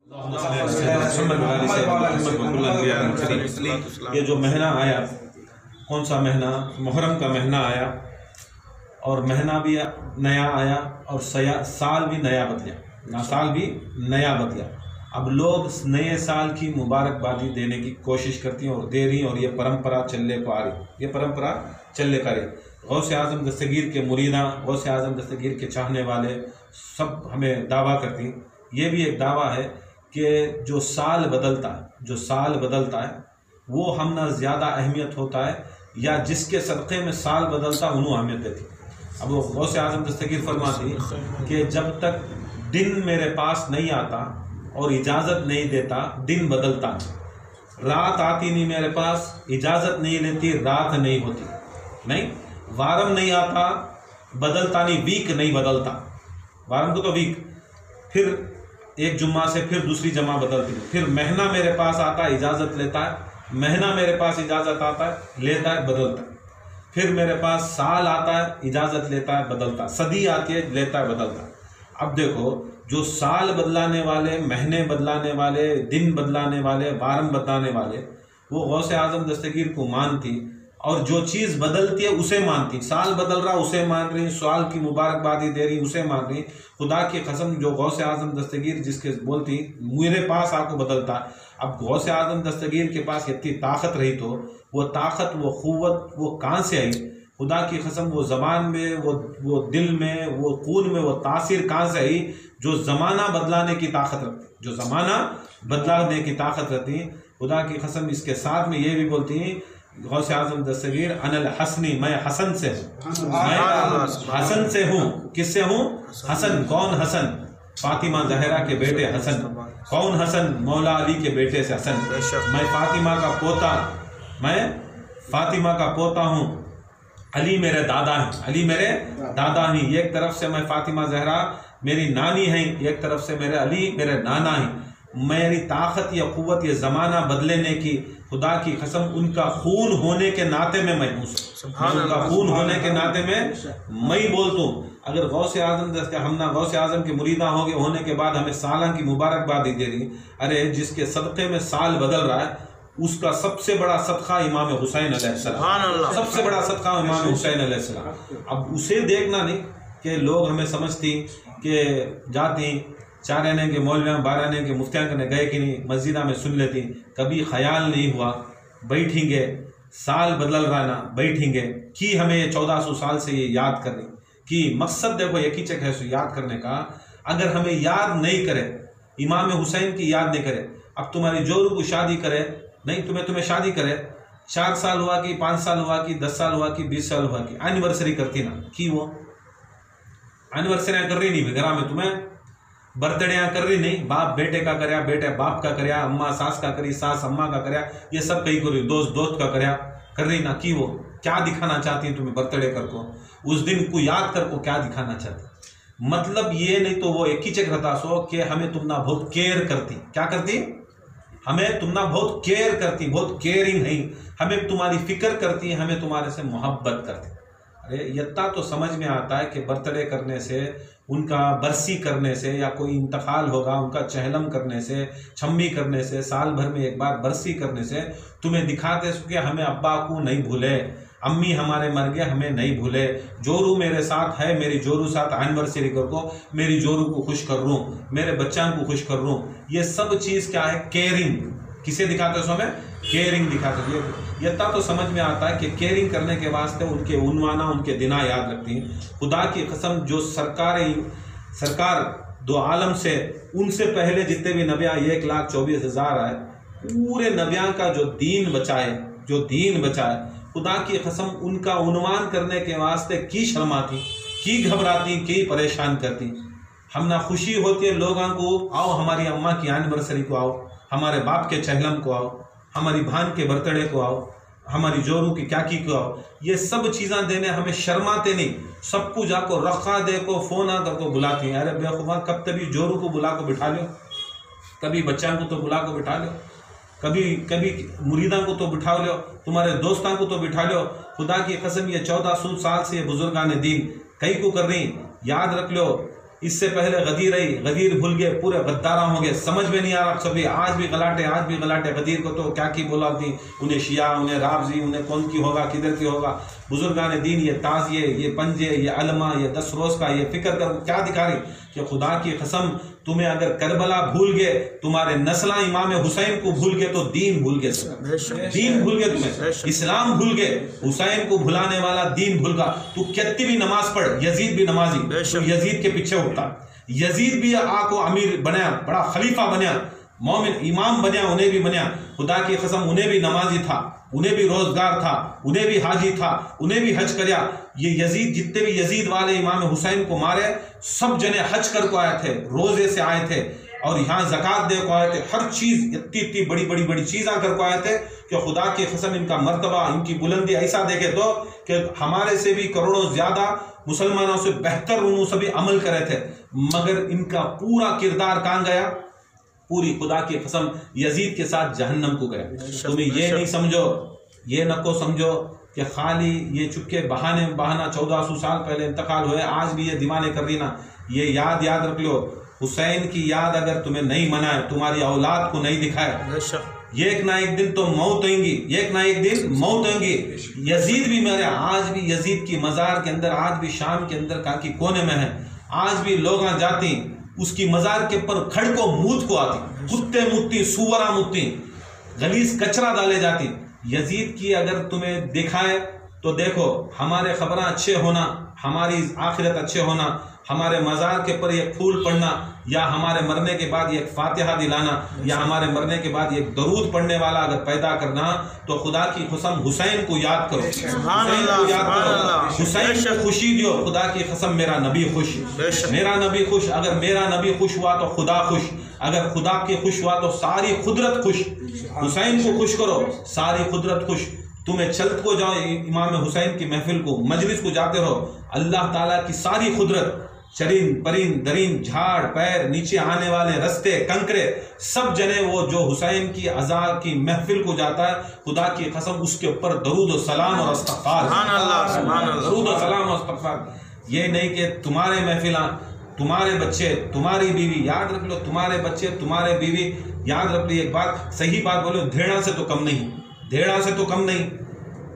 ये जो महीना आया, कौन सा महीना? मुहर्रम का महीना आया और महीना भी नया आया और साल भी नया बदला, साल भी नया बदला। अब लोग नए साल की मुबारकबादी देने की कोशिश करती हैं और दे रही हैं और ये परंपरा चलने को आ रही, ये परंपरा चलने का रही। गौसे आज़म दस्तगीर के मुरीदा, गौसे आज़म दस्तगीर के चाहने वाले सब हमें दावा करती। ये भी एक दावा है कि जो साल बदलता है, जो साल बदलता है वो हम ना ज़्यादा अहमियत होता है या जिसके सदक़े में साल बदलता उन्होंने अहमियत देती। अब वो गौसे आज़म दस्तगीर फरमाती कि जब तक दिन मेरे पास नहीं आता और इजाज़त नहीं देता, दिन बदलता नहीं। रात आती नहीं मेरे पास, इजाज़त नहीं लेती, रात नहीं होती। नहीं, वारम नहीं आता, बदलता नहीं, वीक नहीं बदलता। वारम को तो वीक, फिर एक जुम्मा से फिर दूसरी जमा बदलती है। फिर महीना मेरे पास आता है, इजाज़त लेता है, महीना मेरे पास इजाज़त आता है, लेता है, बदलता है। फिर मेरे पास साल आता है, इजाज़त लेता है, बदलता है। सदी आती है, लेता है, बदलता है। अब देखो, जो साल बदलाने वाले, महीने बदलाने वाले, दिन बदलाने वाले, वारम बदलाने वाले, वो गौसे आज़म दस्तगीर को मानती और जो चीज़ बदलती है उसे मानती। साल बदल रहा उसे मान रही, साल की मुबारकबादी दे रही उसे मान रही। खुदा की कसम, जो गौसे आज़म दस्तगीर जिसके बोलती मेरे पास आको बदलता। अब गौसे आज़म दस्तगीर के पास इतनी ताकत रही तो वो ताकत, वो क़ुव्वत, वो कहाँ से आई? खुदा की कसम, वो ज़बान में, वो दिल में, वो खून में वो तासीर कहाँ से आई जो ज़माना बदलाने की ताकत रखती, जो ज़माना बदलाने की ताकत रखती। खुदा की कसम, इसके साथ में ये भी बोलती गौसे आज़म दस्तगीर, अनल हसनी, मैं हसन से हूँ, मैं हसन से हूँ। किससे हूँ? हसन। कौन हसन? फातिमा ज़हरा के बेटे हसन। कौन हसन? मौला अली के बेटे से हसन। मैं फातिमा का पोता, मैं फातिमा का पोता हूँ। अली मेरे दादा हैं, अली मेरे दादा हैं। एक तरफ से मैं फातिमा ज़हरा मेरी नानी हैं, एक तरफ से मेरे अली मेरे नाना हैं। मेरी ताकत या क़ुव्वत ये ज़माना बदलने की, खुदा की कसम, उनका खून होने के नाते में मैं हूँ, उनका खून होने के नाते में मैं ही बोलता हूँ। अगर गौसे आज़म, हम ना गौसे आज़म के मुरीदा होने के बाद हमें साल की मुबारकबादी दे रही। अरे जिसके सदक़े में साल बदल रहा है उसका सबसे बड़ा सदका इमाम हुसैन अलैहिस्सलाम, सबसे बड़ा सदका इमाम हुसैन अलैहिस्सलाम। अब उसे देखना नहीं कि लोग हमें समझती कि जाती 4 आने के मौलवियाँ, 12 आने के मुफ्तियाँ करने गए कि नहीं, मस्जिदा में सुन लेती। कभी ख्याल नहीं हुआ बैठेंगे, साल बदल रहा ना, बैठेंगे कि हमें ये 1400 साल से ये याद करनी कि मकसद देखो एक ही चक्कर है याद करने का। अगर हमें याद नहीं करे, इमाम हुसैन की याद नहीं करे, अब तुम्हारी जोरू को शादी करे, नहीं तुम्हें शादी करे, 4 साल हुआ कि 5 साल हुआ कि 10 साल हुआ कि 20 साल हुआ कि एनिवर्सरी करती ना कि वो एनिवर्सरी कर रही नहीं घर में, तुम्हें बर्थडे कर रही नहीं, बाप बेटे का करया, बेटे बाप का करया, अम्मा सास का करी, सास अम्मा का करया, ये सब कहीं करी, दोस्त का करया कर रही ना कि वो क्या दिखाना चाहती है तुम्हें बर्थडे कर को, उस दिन को याद कर को क्या दिखाना चाहती। मतलब ये नहीं तो वो एक ही चक्र रहता सो कि हमें तुम ना बहुत केयर करती, क्या करती? हमें तुम ना बहुत केयर करती, बहुत केयरिंग है, हमें तुम्हारी फिक्र करती, हमें तुम्हारे से मोहब्बत करती। अरे इतना तो समझ में आता है कि बर्थडे करने से, उनका बरसी करने से, या कोई इंतकाल होगा उनका चहलम करने से, छम्मी करने से, साल भर में एक बार बरसी करने से तुम्हें दिखाते कि हमें अब्बा को नहीं भूले, अम्मी हमारे मर गए हमें नहीं भूले, जोरू मेरे साथ है, मेरी जोरू साथ एनिवर्सरी कर को मेरी जोरू को खुश कर रूँ, मेरे बच्चा को खुश कर रूँ। ये सब चीज़ क्या है? केयरिंग। किसे दिखाते हो? हमें केयरिंग दिखाते हो। ये इतना तो समझ में आता है कि केयरिंग करने के वास्ते उनके उन्वाना, उनके दिना याद रखती हैं। खुदा की कसम, जो सरकार दो आलम से, उनसे पहले जितने भी नबियाँ 1,24,000 आए, पूरे नबियाँ का जो दीन बचाए, जो दीन बचाए, खुदा की कसम उनका उन्वान करने के वास्ते की शर्माती, की घबराती, की परेशान करती। हम ना खुशी होती है लोगों को, आओ हमारी अम्मा की एनिवर्सरी को आओ, हमारे बाप के चहलम को आओ, हमारी भान के बर्थडे को आओ, हमारी जोरू की क्या की को आओ। ये सब चीज़ें देने हमें शर्माते नहीं, सबको जाको रखा दे को फ़ोन आकर को बुलाती हैं। अरे बेखुदा, कब तभी जोरू को बुला को बिठा लो, कभी बच्चा को तो बुला को बिठा लो, कभी मुरीदा को तो बिठा लो, तुम्हारे दोस्तों को तो बिठा लो। खुदा की कसम, ये 1400 साल से ये बुजुर्गान दीन कई को कर रही। याद रख लो इससे पहले गदीर आई, गदीर भूल गए, पूरे गद्दारा हो गए, समझ में नहीं आ रहा सभी, आज भी गलाटे। गदीर को तो क्या की बोला थी, उन्हें शिया, उन्हें रावजी, उन्हें कौन की होगा, किधर की होगा। बुजुर्गान दीन ये ताजिए, ये पंजे, ये अलमा, ये 10 रोज का ये फिक्र कर क्या दिखा रही कि खुदा की कसम तुम्हें अगर करबला भूल गए, तुम्हारे नस्ला इमाम हुसैन को भूल गए तो दीन भूल गए, दीन भूल गए, तुम्हें इस्लाम भूल गए, हुसैन को भुलाने वाला दीन भूल गया। तू कितनी भी नमाज पढ़, यजीद भी नमाजी, तो यजीद के पीछे उठता, यजीद भी आको अमीर बनाया, बड़ा खलीफा बनया, मोमिन इमाम बनया, उन्हें भी बनया, खुदा की कसम उन्हें भी नमाजी था, उन्हें भी रोजगार था, उन्हें भी हाजी था, उन्हें भी हज करया। ये यजीद, जितने भी यजीद वाले इमाम हुसैन को मारे, सब जने हज कर को आए थे, रोजे से आए थे और यहाँ ज़कात दे को आए थे, हर चीज इतनी बड़ी चीज़ें कर को आए थे कि खुदा की कसम इनका मर्तबा, इनकी बुलंदी ऐसा देखे तो कि हमारे से भी करोड़ों ज्यादा मुसलमानों से बेहतर उन्होंने सभी अमल करे थे, मगर इनका पूरा किरदार कहाँ गया, पूरी खुदा की कसम यजीद के साथ जहन्नम को गया। तुम्हें ये नहीं समझो, ये नको समझो कि खाली ये चुपके बहाना 1400 साल पहले इंतकाल हुए, आज भी ये दीवाने कर रही ना। ये याद रख लो, हुसैन की याद अगर तुम्हें नहीं मनाए, तुम्हारी औलाद को नहीं दिखाए, एक ना एक दिन तो मौत होंगी, एक ना एक दिन मौत होंगी। यजीद भी मेरे, आज भी यजीद की मजार के अंदर, आज भी शाम के अंदर का कोने में है, आज भी लोग जाती उसकी मजार के ऊपर खड़को मूत को आती, कुत्ते मुत्ती, सुवरा मुत्ती, गलीस कचरा डाले जाती। यजीद की अगर तुम्हें दिखाए तो देखो, हमारे खबरें अच्छे होना, हमारी आखिरत अच्छे होना, हमारे मजार के ऊपर एक फूल पड़ना, या हमारे मरने के बाद एक फातिहा दिलाना, या हमारे मरने के बाद एक दरूद पढ़ने वाला अगर पैदा करना, तो खुदा की कसम हुसैन को याद करो, हुसैन को याद करो, हुसैन को खुशी दियो। खुदा की कसम मेरा नबी खुश, मेरा नबी खुश, अगर मेरा नबी खुश हुआ तो खुदा खुश, अगर खुदा के खुश हुआ तो सारी कुदरत खुश। हुसैन को खुश करो, सारी कुदरत खुश। तुम्हें चलत को जाओ इमाम हुसैन की महफिल को, मजलिस को जाते रहो, अल्लाह ताला की सारी कुदरत, चरिंद परिंद दरिंद, झाड़ पैर, नीचे आने वाले रस्ते, कंकरे, सब जने वो जो हुसैन की अज़ा की महफिल को जाता है, खुदा की कसम उसके ऊपर दरूद और सलाम और इस्तग़फ़ार, दरूद और सलाम और इस्तग़फ़ार। ये नहीं कि तुम्हारे महफिला, तुम्हारे बच्चे, तुम्हारी बीवी, याद रख लो, तुम्हारे बच्चे, तुम्हारे बीवी, याद रख लो। एक बात, सही बात बोलो, धेड़ा से तो कम नहीं, धेड़ा से तो कम नहीं।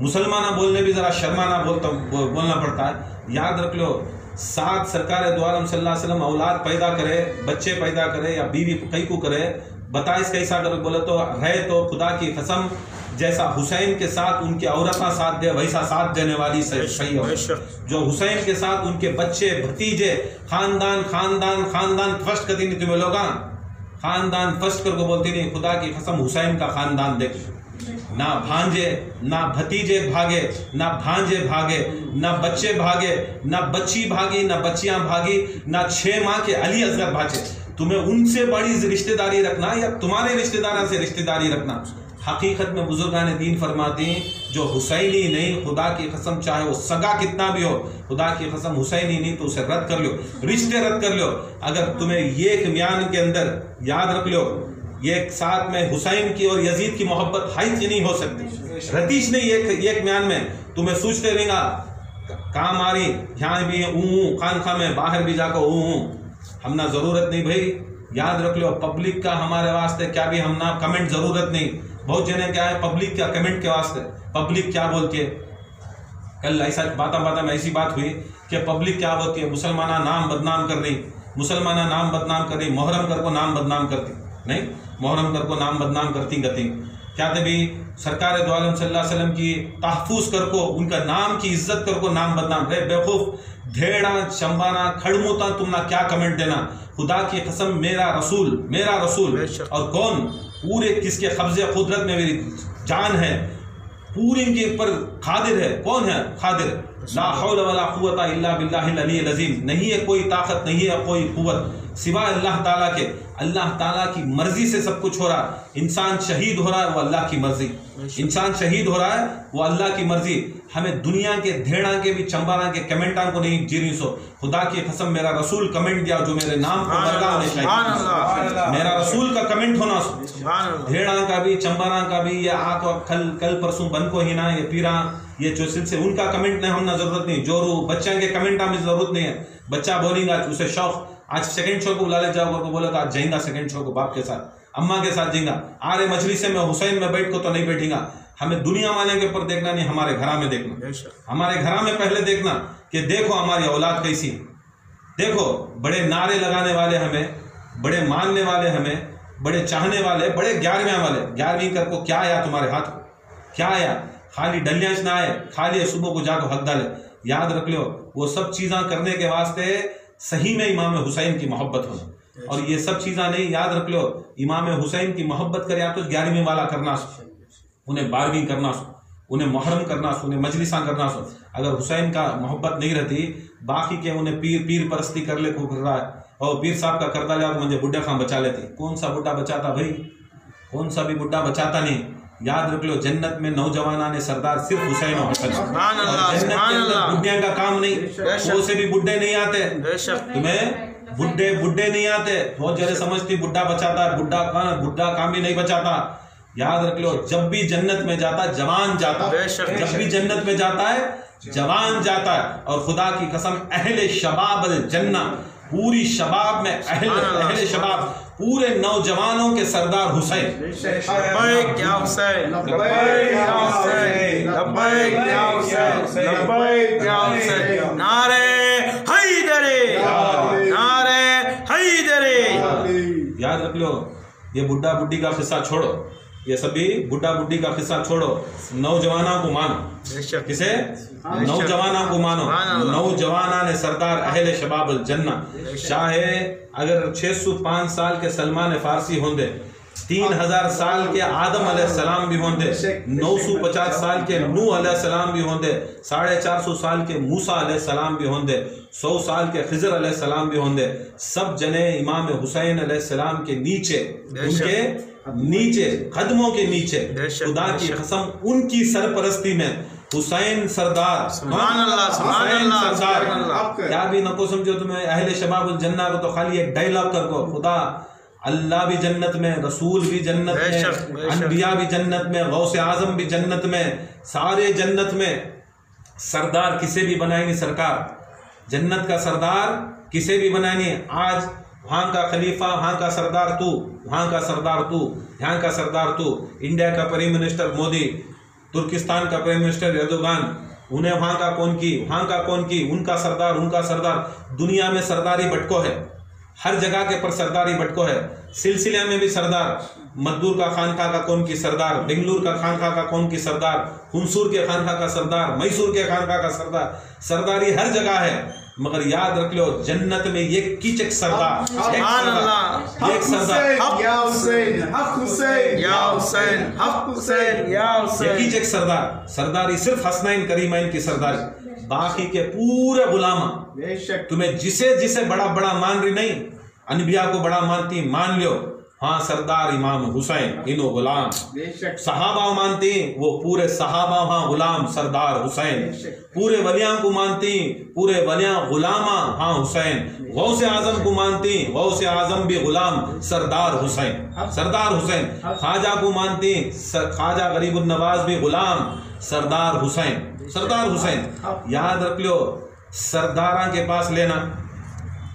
मुसलमाना बोलने भी जरा शर्माना बोलना पड़ता है। याद रख लो, साथ सरकार दो आलम सल्लल्लाहु अलैहि वसल्लम औलाद पैदा करे, बच्चे पैदा करे या बीवी कई को करे, बताइस कैसा अगर बोले तो रहे तो खुदा की कसम जैसा हुसैन के साथ उनके औरता साथ दे, वैसा साथ देने वाली सही हो। जो हुसैन के साथ उनके बच्चे, भतीजे, खानदान खानदान खानदान फर्स्ट करती नहीं, तुम्हें लोग खानदान फर्स्ट करके बोलती नहीं। खुदा की कसम हुसैन का खानदान देख, ना भांजे, ना भतीजे भागे, ना भांजे भागे, ना बच्चे भागे, ना बच्ची भागी, ना बच्चियां भागी, ना 6 माह के अली असगर भागे। तुम्हें उनसे बड़ी रिश्तेदारी रखना या तुम्हारे रिश्तेदारों से रिश्तेदारी रखना। हकीकत में बुजुर्गान दीन फरमाते हैं, जो हुसैनी नहीं, खुदा की कसम चाहे वो सगा कितना भी हो, खुदा की कसम हुसैनी नहीं तो उसे रद्द कर लो, रिश्ते रद्द कर लो। अगर तुम्हें एक म्यान के अंदर, याद रख लो, एक साथ में हुसैन की और यजीद की मोहब्बत हाई की नहीं हो सकती, रतीश नहीं, एक म्यान में तुम्हें सोचते रहेगा काम आ रही, यहाँ भी खानखा में, बाहर भी जाकर हमना जरूरत नहीं भाई। याद रख लो, पब्लिक का हमारे वास्ते क्या भी हमना कमेंट जरूरत नहीं। बहुत जने क्या है पब्लिक का कमेंट के वास्ते, पब्लिक क्या बोलती है। कल ऐसा बाता में ऐसी बात हुई कि पब्लिक क्या बोलती है, मुसलमाना नाम बदनाम कर रही, मुसलमाना नाम बदनाम कर रही, मोहर्रम कर को नाम बदनाम करती नहीं, मोहर्रम कर को नाम बदनाम करती गति क्या थे भी, सरकार दो आलम सल्लल्लाहु अलैहि वसल्लम की तहफूज कर को, उनका नाम की इज्जत कर को नाम बदनाम। रे बेवकूफ, धेड़ा चंबाना खड़मूता तुमना क्या कमेंट देना। खुदा की कसम मेरा रसूल और कौन पूरे किसके कब्जे कुदरत में मेरी जान है, पूरी के ऊपर खादिर है। कौन है खादिर? ला हौल वला कुव्वता इल्ला बिल्लाहिल अलील अज़ीम। नहीं है कोई ताकत, नहीं है कोई कुव्वत सिवा अल्लाह ताला के। अल्लाह ताला की मर्जी से सब कुछ हो रहा है। इंसान शहीद हो रहा है वो अल्लाह की मर्जी, इंसान शहीद हो रहा है वो अल्लाह की मर्जी। हमें दुनिया के धेड़ा के भी चंबारा के कमेंटा को नहीं जीनी सो। खुदा की कसम मेरा रसूल कमेंट दिया जो मेरे नाम को मरगा होने चाहिए, मेरा रसूल का कमेंट होना सो। धेड़ा का भी चंबारा का भी, ये आको कल परसों बन को ही ना, ये पीरा, ये जो सिलसिले उनका कमेंट नहीं, हमना जरूरत नहीं। जोरू बच्चा के कमेंट हमें जरूरत नहीं है। बच्चा बोलेगा उसे शौक, आज सेकंड शो को बुला ले जाओगे तो बोलेगा आज जाएगा सेकंड शो को, बाप के साथ अम्मा के साथ जाएगा। अरे मजलिस में हुसैन में बैठ को तो नहीं बैठेगा। हमें दुनिया वाले के ऊपर देखना नहीं, हमारे घर में देखना, हमारे घर में पहले देखना कि देखो हमारी औलाद कैसी है। देखो बड़े नारे लगाने वाले हमें, बड़े मानने वाले हमें, बड़े चाहने वाले, बड़े 11वीं वाले, 11वीं कर को क्या आया तुम्हारे हाथ को, क्या आया? खाली डलियांच ना आए, खाली सुबह को जाकर हक डाले। याद रख लो वो सब चीज़ा करने के वास्ते सही में इमाम हुसैन की मोहब्बत होना, और ये सब चीज़ा नहीं। याद रख लो इमाम हुसैन की मोहब्बत कर या तो 11वीं वाला करना सो, उन्हें 12वीं करना सो, उन्हें मुहर्रम करना सो, उन्हें मजलिसा करना सो। अगर हुसैन का मोहब्बत नहीं रहती बाकी के उन्हें पीर परस्ती कर ले को कर रहा है, और पीर साहब का करता लिया तो मुझे बुढ़ा खां बचा लेती। कौन सा बुढ़ा बचाता भाई? कौन सा भी बुढ़ा बचाता नहीं। याद रख लो जन्नत में नौजवाना ने सरदार सिर्फ हुसैन और हसन। जन्नत के अंदर बुढ़िया का काम नहीं, वो से भी बुढ़े नहीं आते, तुम्हें बुढ़े नहीं आते। बहुत जगह समझती बुढ़ा बचाता है, बुढ़ा काम भी नहीं बचाता। याद रख लो जब भी जन्नत में जाता जवान जाता, जब भी जन्नत में जाता है जवान जाता है। और खुदा की कसम अहले शबाब जन्ना, पूरी शबाब में अहले शबाब, पूरे नौजवानों के सरदार हुसैन। नारे हैदरे, नारे हैदरे। याद रख लो ये बुढ़ा बुढ़ी का किस्सा छोड़ो, ये सभी बुढ़ा बुढ़ी का किस्सा छोड़ो, नौजवाना को मानो। किसे? नौजवाना को मानो। नौजवाना ने सरदार अहले शबाब जन्ना। चाहे अगर 605 साल के सलमान फारसी होंदे, 3000 साल के आदम अलैहिस्सलाम भी होंदे, 950 साल के नूह अलैहिस्सलाम भी होंदे, 450 साल के मूसा अलैहिस्सलाम भी होंदे, 100 साल के खिजर अलैहिस्सलाम भी होंदे। सब जने इमाम हुसैन अलैहिस्सलाम के नीचे, उनके नीचे कदमों के नीचे, खुदा की कसम उनकी सरपरस्ती में हुसैन सरदार, सरदार क्या भी नको समझो तुम्हें। अहले शबाबुल जन्ना को तो खाली एक डायलॉग कर दो, खुदा अल्लाह भी जन्नत में, रसूल भी जन्नत में, अनबिया भी जन्नत में, गौसे आजम भी जन्नत में, सारे जन्नत में। सरदार किसे भी बनाएंगे सरकार, जन्नत का सरदार किसे भी बनाएंगे। आज वहाँ का खलीफा, वहाँ का सरदार तू, वहाँ का सरदार तू, यहाँ का सरदार तू। इंडिया का प्राइम मिनिस्टर मोदी, तुर्किस्तान का प्राइम मिनिस्टर एर्दोगान, उन्हें वहाँ का कौन की, वहाँ का कौन की, उनका सरदार, उनका सरदार। दुनिया में सरदारी बटको है, हर जगह के पर सरदारी बटको है। सिलसिले में भी सरदार, मद्दूर का खानका का कौन की सरदार, बेंगलुरु का खानका का कौन की सरदार, हुंसूर के खानका का सरदार, मैसूर के खानका का सरदार। सरदारी हर जगह है, मगर याद रख लो जन्नत में ये कीचक सरदार, एक कीचक सरदार। सरदारी सिर्फ हसनैन करीमैन की सरदारी, बाकी के पूरे गुलामा। तुम्हें जिसे जिसे बड़ा बड़ा मान रही नहीं, अनबिया को बड़ा मानती, मान लो हाँ सरदार इमाम हुसैन, इनो गुलाम। सहाबा मानती, वो पूरे सहाबा हाँ गुलाम सरदार हुसैन। पूरे वलियां को मानती, पूरे वलियां गुलामा हाँ हुसैन। गौसे आजम को मानती, गौसे आजम भी गुलाम सरदार हुसैन, सरदार हुसैन। ख्वाजा को मानती, ख्वाजा गरीबुन नवाज भी गुलाम सरदार हुसैन, सरदार हुसैन। याद रख लो सरदारा के पास लेना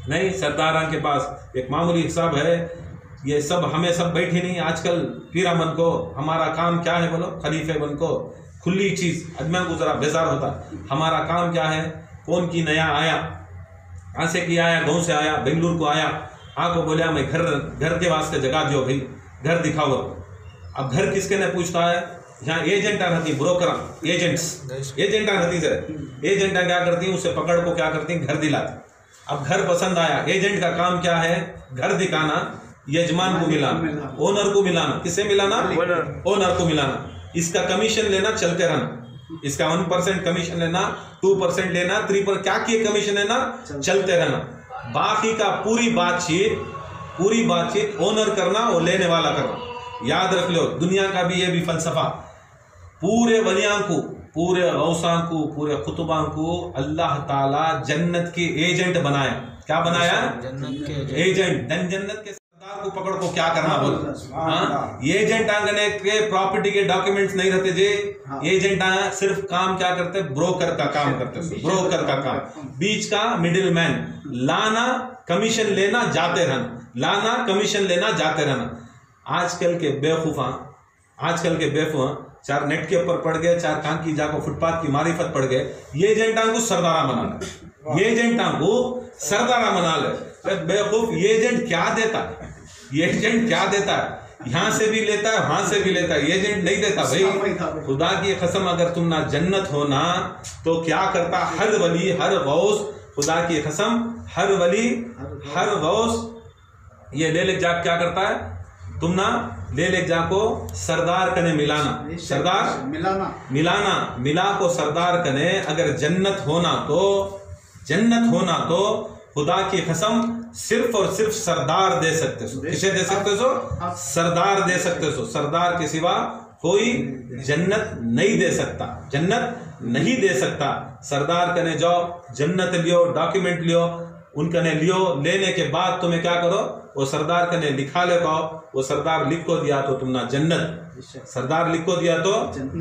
नहीं, सरदारा के पास एक मामूली हिसाब है। ये सब हमें सब बैठे नहीं आजकल पीरा मन को, हमारा काम क्या है बोलो, खलीफे बन को खुली चीज अजमान को जरा बेजार होता। हमारा काम क्या है, कौन की नया आया, कहाँ से की आया, गाँव से आया, बेंगलुरु को आया, को बोलिया मैं घर के वास्ते जगह दो भाई, घर दिखाओ। अब घर किसके ने पूछता है, यहाँ एजेंटा रहती, ब्रोकर एजेंटा रहती सर। एजेंटा क्या करती है, उसे पकड़ को क्या करती है, घर दिलाती। अब घर पसंद आया, एजेंट का काम क्या है, घर दिखाना, यजमान को मिलाना, ओनर को मिलाना। किसे मिलाना, ओनर को मिलाना। इसका कमीशन लेना, चलते रहना। इसका 1% कमीशन लेना, 2% लेना, 3% क्या किए कमीशन लेना, चलते रहना। बाकी का पूरी बातचीत ओनर करना, वो लेने वाला करना। याद रख लो दुनिया का भी ये भी फलसफा। पूरे वलियां को, पूरे गौसा को, पूरे खुतबा को अल्लाह ताला जन्नत के एजेंट बनाया। क्या बनाया, जन्नत के एजेंट। जन्नत के सरदार को पकड़ को क्या करना बोल। हाँ, एजेंट आंगने के प्रॉपर्टी के डॉक्यूमेंट्स नहीं रहते जे, एजेंट सिर्फ काम क्या करते, ब्रोकर का काम करते, ब्रोकर का काम, बीच का मिडिल मैन, लाना कमीशन लेना जाते रहना, लाना कमीशन लेना जाते रहना। आजकल के बेवकूफा, आजकल के बेवकूफा चार नेट के ऊपर पड़ गए, चार कांकी जाको फुटपाथ की मारिफत पड़ गए, ये एजेंटा को सरदारा बना ले, ये एजेंटा को सरदारा बना ले। बेवकूफ, ये एजेंट क्या देता है, ये एजेंट क्या देता है, यहां से भी लेता है वहां से भी लेता है, एजेंट नहीं देता भाई। खुदा की कसम, अगर तुम ना जन्नत हो ना तो क्या करता हर वली हर गौस, खुदा की कसम हर वली हर गौस ये ले जा क्या करता है, तुम ना ले जाको सरदार कने मिलाना, सरदार मिलाना मिला को सरदार कने। अगर जन्नत होना तो, जन्नत होना तो खुदा की कसम सिर्फ और सिर्फ सरदार दे सकते सो। किसे दे सकते सो? सरदार दे सकते सो। सरदार के सिवा कोई जन्नत नहीं दे सकता, जन्नत नहीं दे सकता। सरदार कने जाओ, जन्नत लियो, डॉक्यूमेंट लियो, उनकने लियो, लेने के बाद तुम्हें क्या करो, वो सरदार कने लिखा ले पाओ। वो सरदार लिख को दिया तो तुम ना जन्नत, सरदार लिख को दिया तो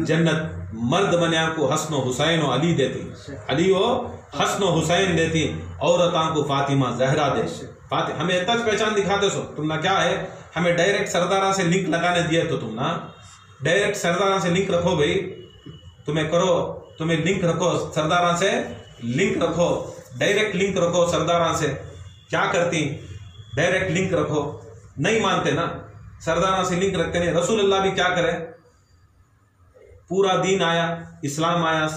जन्नत। मर्द बनिया को हसन हुसैन अली देती, अली वो हसन हुसैन देती, औरतां को फातिमा जहरा दे। हमें इतना पहचान दिखाते सो, तुम ना क्या है, हमें डायरेक्ट सरदारा से लिंक लगाने दिए तो तुम ना डायरेक्ट सरदारा से लिंक रखो भाई, तुम्हें करो, तुम्हें लिंक रखो सरदारा से, लिंक रखो, डायरेक्ट लिंक रखो सरदारा से। क्या करती, डायरेक्ट लिंक रखो, नहीं मानते ना, सरदारा से लिंक रखते नहीं। रसूल अल्लाह भी क्या करे, पूरा दीन आया, इस्लाम आया,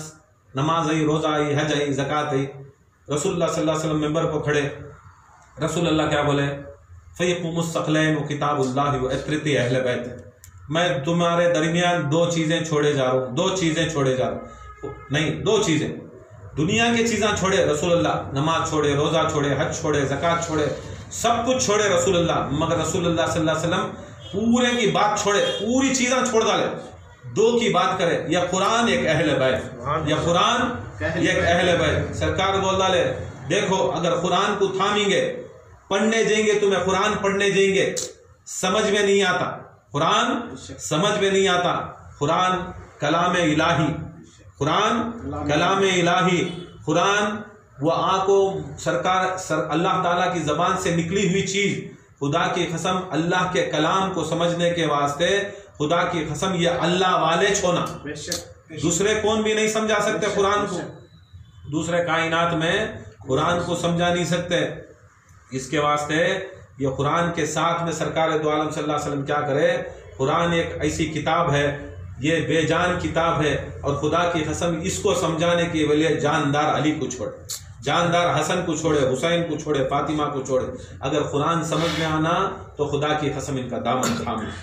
नमाज आई, रोजा आई, हज आई, ज़कात आई, रसूलुल्लाह सल्लल्लाहु अलैहि वसल्लम मेंबर पर खड़े, रसूल अल्लाह क्या बोले, फ़यक़ुमुस्सक़लैन व किताबुल्लाह व इत्रिती अहले बैत, मैं तुम्हारे दरमियान दो चीजें छोड़े जा रहा हूँ, दो चीजें छोड़े जा रहा हूँ, नहीं दो चीजें, दुनिया की चीजें छोड़े रसूल अल्लाह, नमाज छोड़े, रोजा छोड़े, हज छोड़े, ज़कात छोड़े, सब कुछ छोड़े रसूल अल्लाह, मगर रसूल अल्लाह सल्लल्लाहु अलैहि वसल्लम पूरे की बात छोड़े, पूरी चीजें छोड़ डाले, दो की बात करे, या कुरान एक अहले बैत, या कुरान एक अहले बैत। सरकार बोल डाले, देखो अगर कुरान को थामेंगे, पढ़ने जाएंगे, तुम्हें कुरान पढ़ने जाएंगे, समझ में नहीं आता, कुरान समझ में नहीं आता, कुरान कलाम इलाही, कुरान कलाम इलाही, कुरान वो आको सरकार अल्लाह ताला की जबान से निकली हुई चीज, खुदा की कसम अल्लाह के कलाम को समझने के वास्ते, खुदा की कसम ये अल्लाह वाले छोना, दूसरे कौन भी नहीं समझा सकते कुरान को, दूसरे कायनात में कुरान को समझा नहीं सकते। इसके वास्ते ये कुरान के साथ में सरकार दो आलम सल्लल्लाहु अलैहि वसल्लम क्या करे, कुरान एक ऐसी किताब है, ये बेजान किताब है, और खुदा की कसम इसको समझाने के लिए जानदार अली को छोड़े, जानदार हसन को छोड़े, हुसैन को छोड़े, फातिमा को छोड़े। अगर कुरान समझ में आना तो खुदा की कसम इनका दामन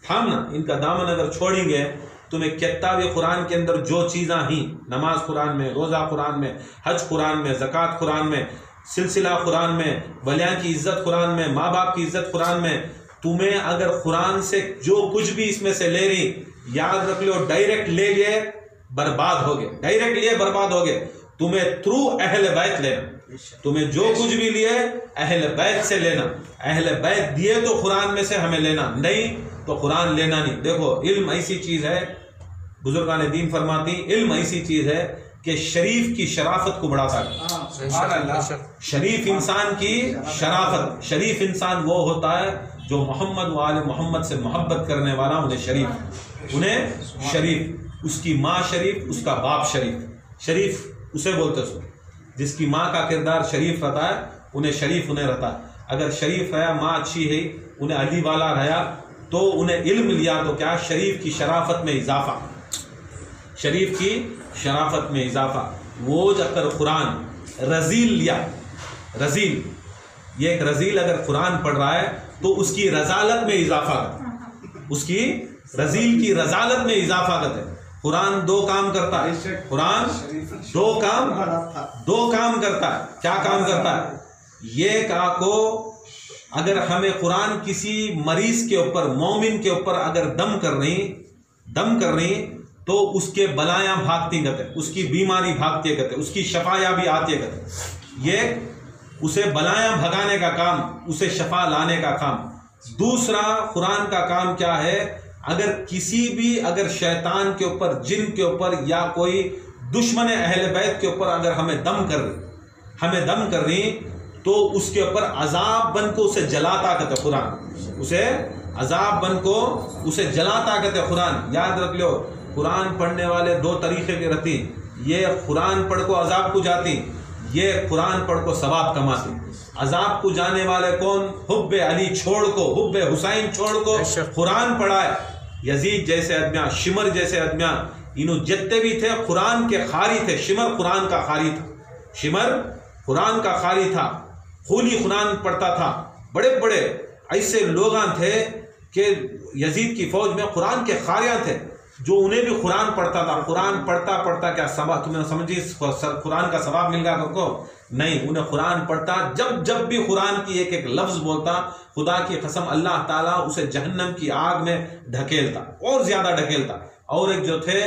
थामना, इनका दामन अगर छोड़ेंगे, तुम्हें किताब कुरान के अंदर जो चीज़ें ही, नमाज कुरान में, रोज़ा कुरान में, हज कुरान में, ज़कात कुरान में, सिलसिला कुरान में, वलियां की इज्जत कुरान में, माँ बाप की इज्जत कुरान में, तुम्हें अगर कुरान से जो कुछ भी इसमें से ले रही, याद रख लो डायरेक्ट ले लिए बर्बाद हो गए, डायरेक्ट लिए बर्बाद हो गए। तुम्हें थ्रू अहले बैत लेना, तुम्हें जो कुछ भी लिए अहले बैत से लेना, अहले बैत दिए तो कुरान में से हमें लेना, नहीं तो कुरान लेना नहीं। देखो इल्म ऐसी चीज है, बुजुर्गान दीन फरमाती, इल्म ऐसी चीज है कि शरीफ की शराफत को बढ़ाता है। शरीफ इंसान की शराफत, शरीफ इंसान वो होता है जो मोहम्मद वाले मोहम्मद से मोहब्बत करने वाला, उन्हें शरीफ, उन्हें शरीफ, उसकी माँ शरीफ, उसका बाप शरीफ, शरीफ उसे बोलते सो, जिसकी माँ का किरदार शरीफ रहता है उन्हें शरीफ उन्हें रहता है। अगर शरीफ रहा, माँ अच्छी है, उन्हें अली वाला रहा, तो उन्हें इल्म लिया तो क्या, शरीफ की शराफत में इजाफा, शरीफ की शराफत में इजाफा। वो अगर कुरान रजील लिया, रजील, ये एक रजील अगर कुरान पढ़ रहा है तो उसकी रजालत में इजाफा करता, उसकी रजील की रजालत में इजाफा करते हैं। कुरान दो काम करता है, कुरान दो काम करता है। क्या काम करता है? ये का को अगर हमें कुरान किसी मरीज के ऊपर, मोमिन के ऊपर अगर दम कर रही तो उसके बलायां भागती गते, उसकी बीमारी भागती गते, उसकी शफाया भी आती गते। ये उसे बलायां भगाने का काम, उसे शफा लाने का काम दूसरा, कुरान का काम क्या है, अगर किसी भी अगर शैतान के ऊपर, जिन के ऊपर या कोई दुश्मन अहले बैत के ऊपर अगर हमें दम कर रही तो उसके ऊपर अजाब बन को उसे जलाता कहते कुरान, उसे अजाब बन को उसे जलाता कहते कुरान। याद रख लो, कुरान पढ़ने वाले दो तरीके के रहती, ये कुरान पढ़ को अजाब को जाती, ये कुरान पढ़ को सवाब कमाती। अजाब को जाने वाले कौन, हुब्बे अली छोड़ को, हुब्बे हुसैन छोड़ को कुरान पढ़ाए। यजीद जैसे आदमिया, शिमर जैसे आदमिया, इन्हों जितने भी थे कुरान के खारी थे। शिमर कुरान का खारी था, शिमर कुरान का खारी था, खूनी कुरान पढ़ता था। बड़े बड़े ऐसे लोग थे कि यजीद की फौज में कुरान के खारियां थे, जो उन्हें भी कुरान पढ़ता था। कुरान पढ़ता पढ़ता क्या सवाब, तुम्हें समझी कुरान का सवाब मिल गया तुमको? नहीं, उन्हें कुरान पढ़ता, जब जब भी कुरान की एक एक लफ्ज बोलता, खुदा की कसम अल्लाह ताला उसे जहन्नम की आग में ढकेलता, और ज्यादा ढकेलता। और एक जो थे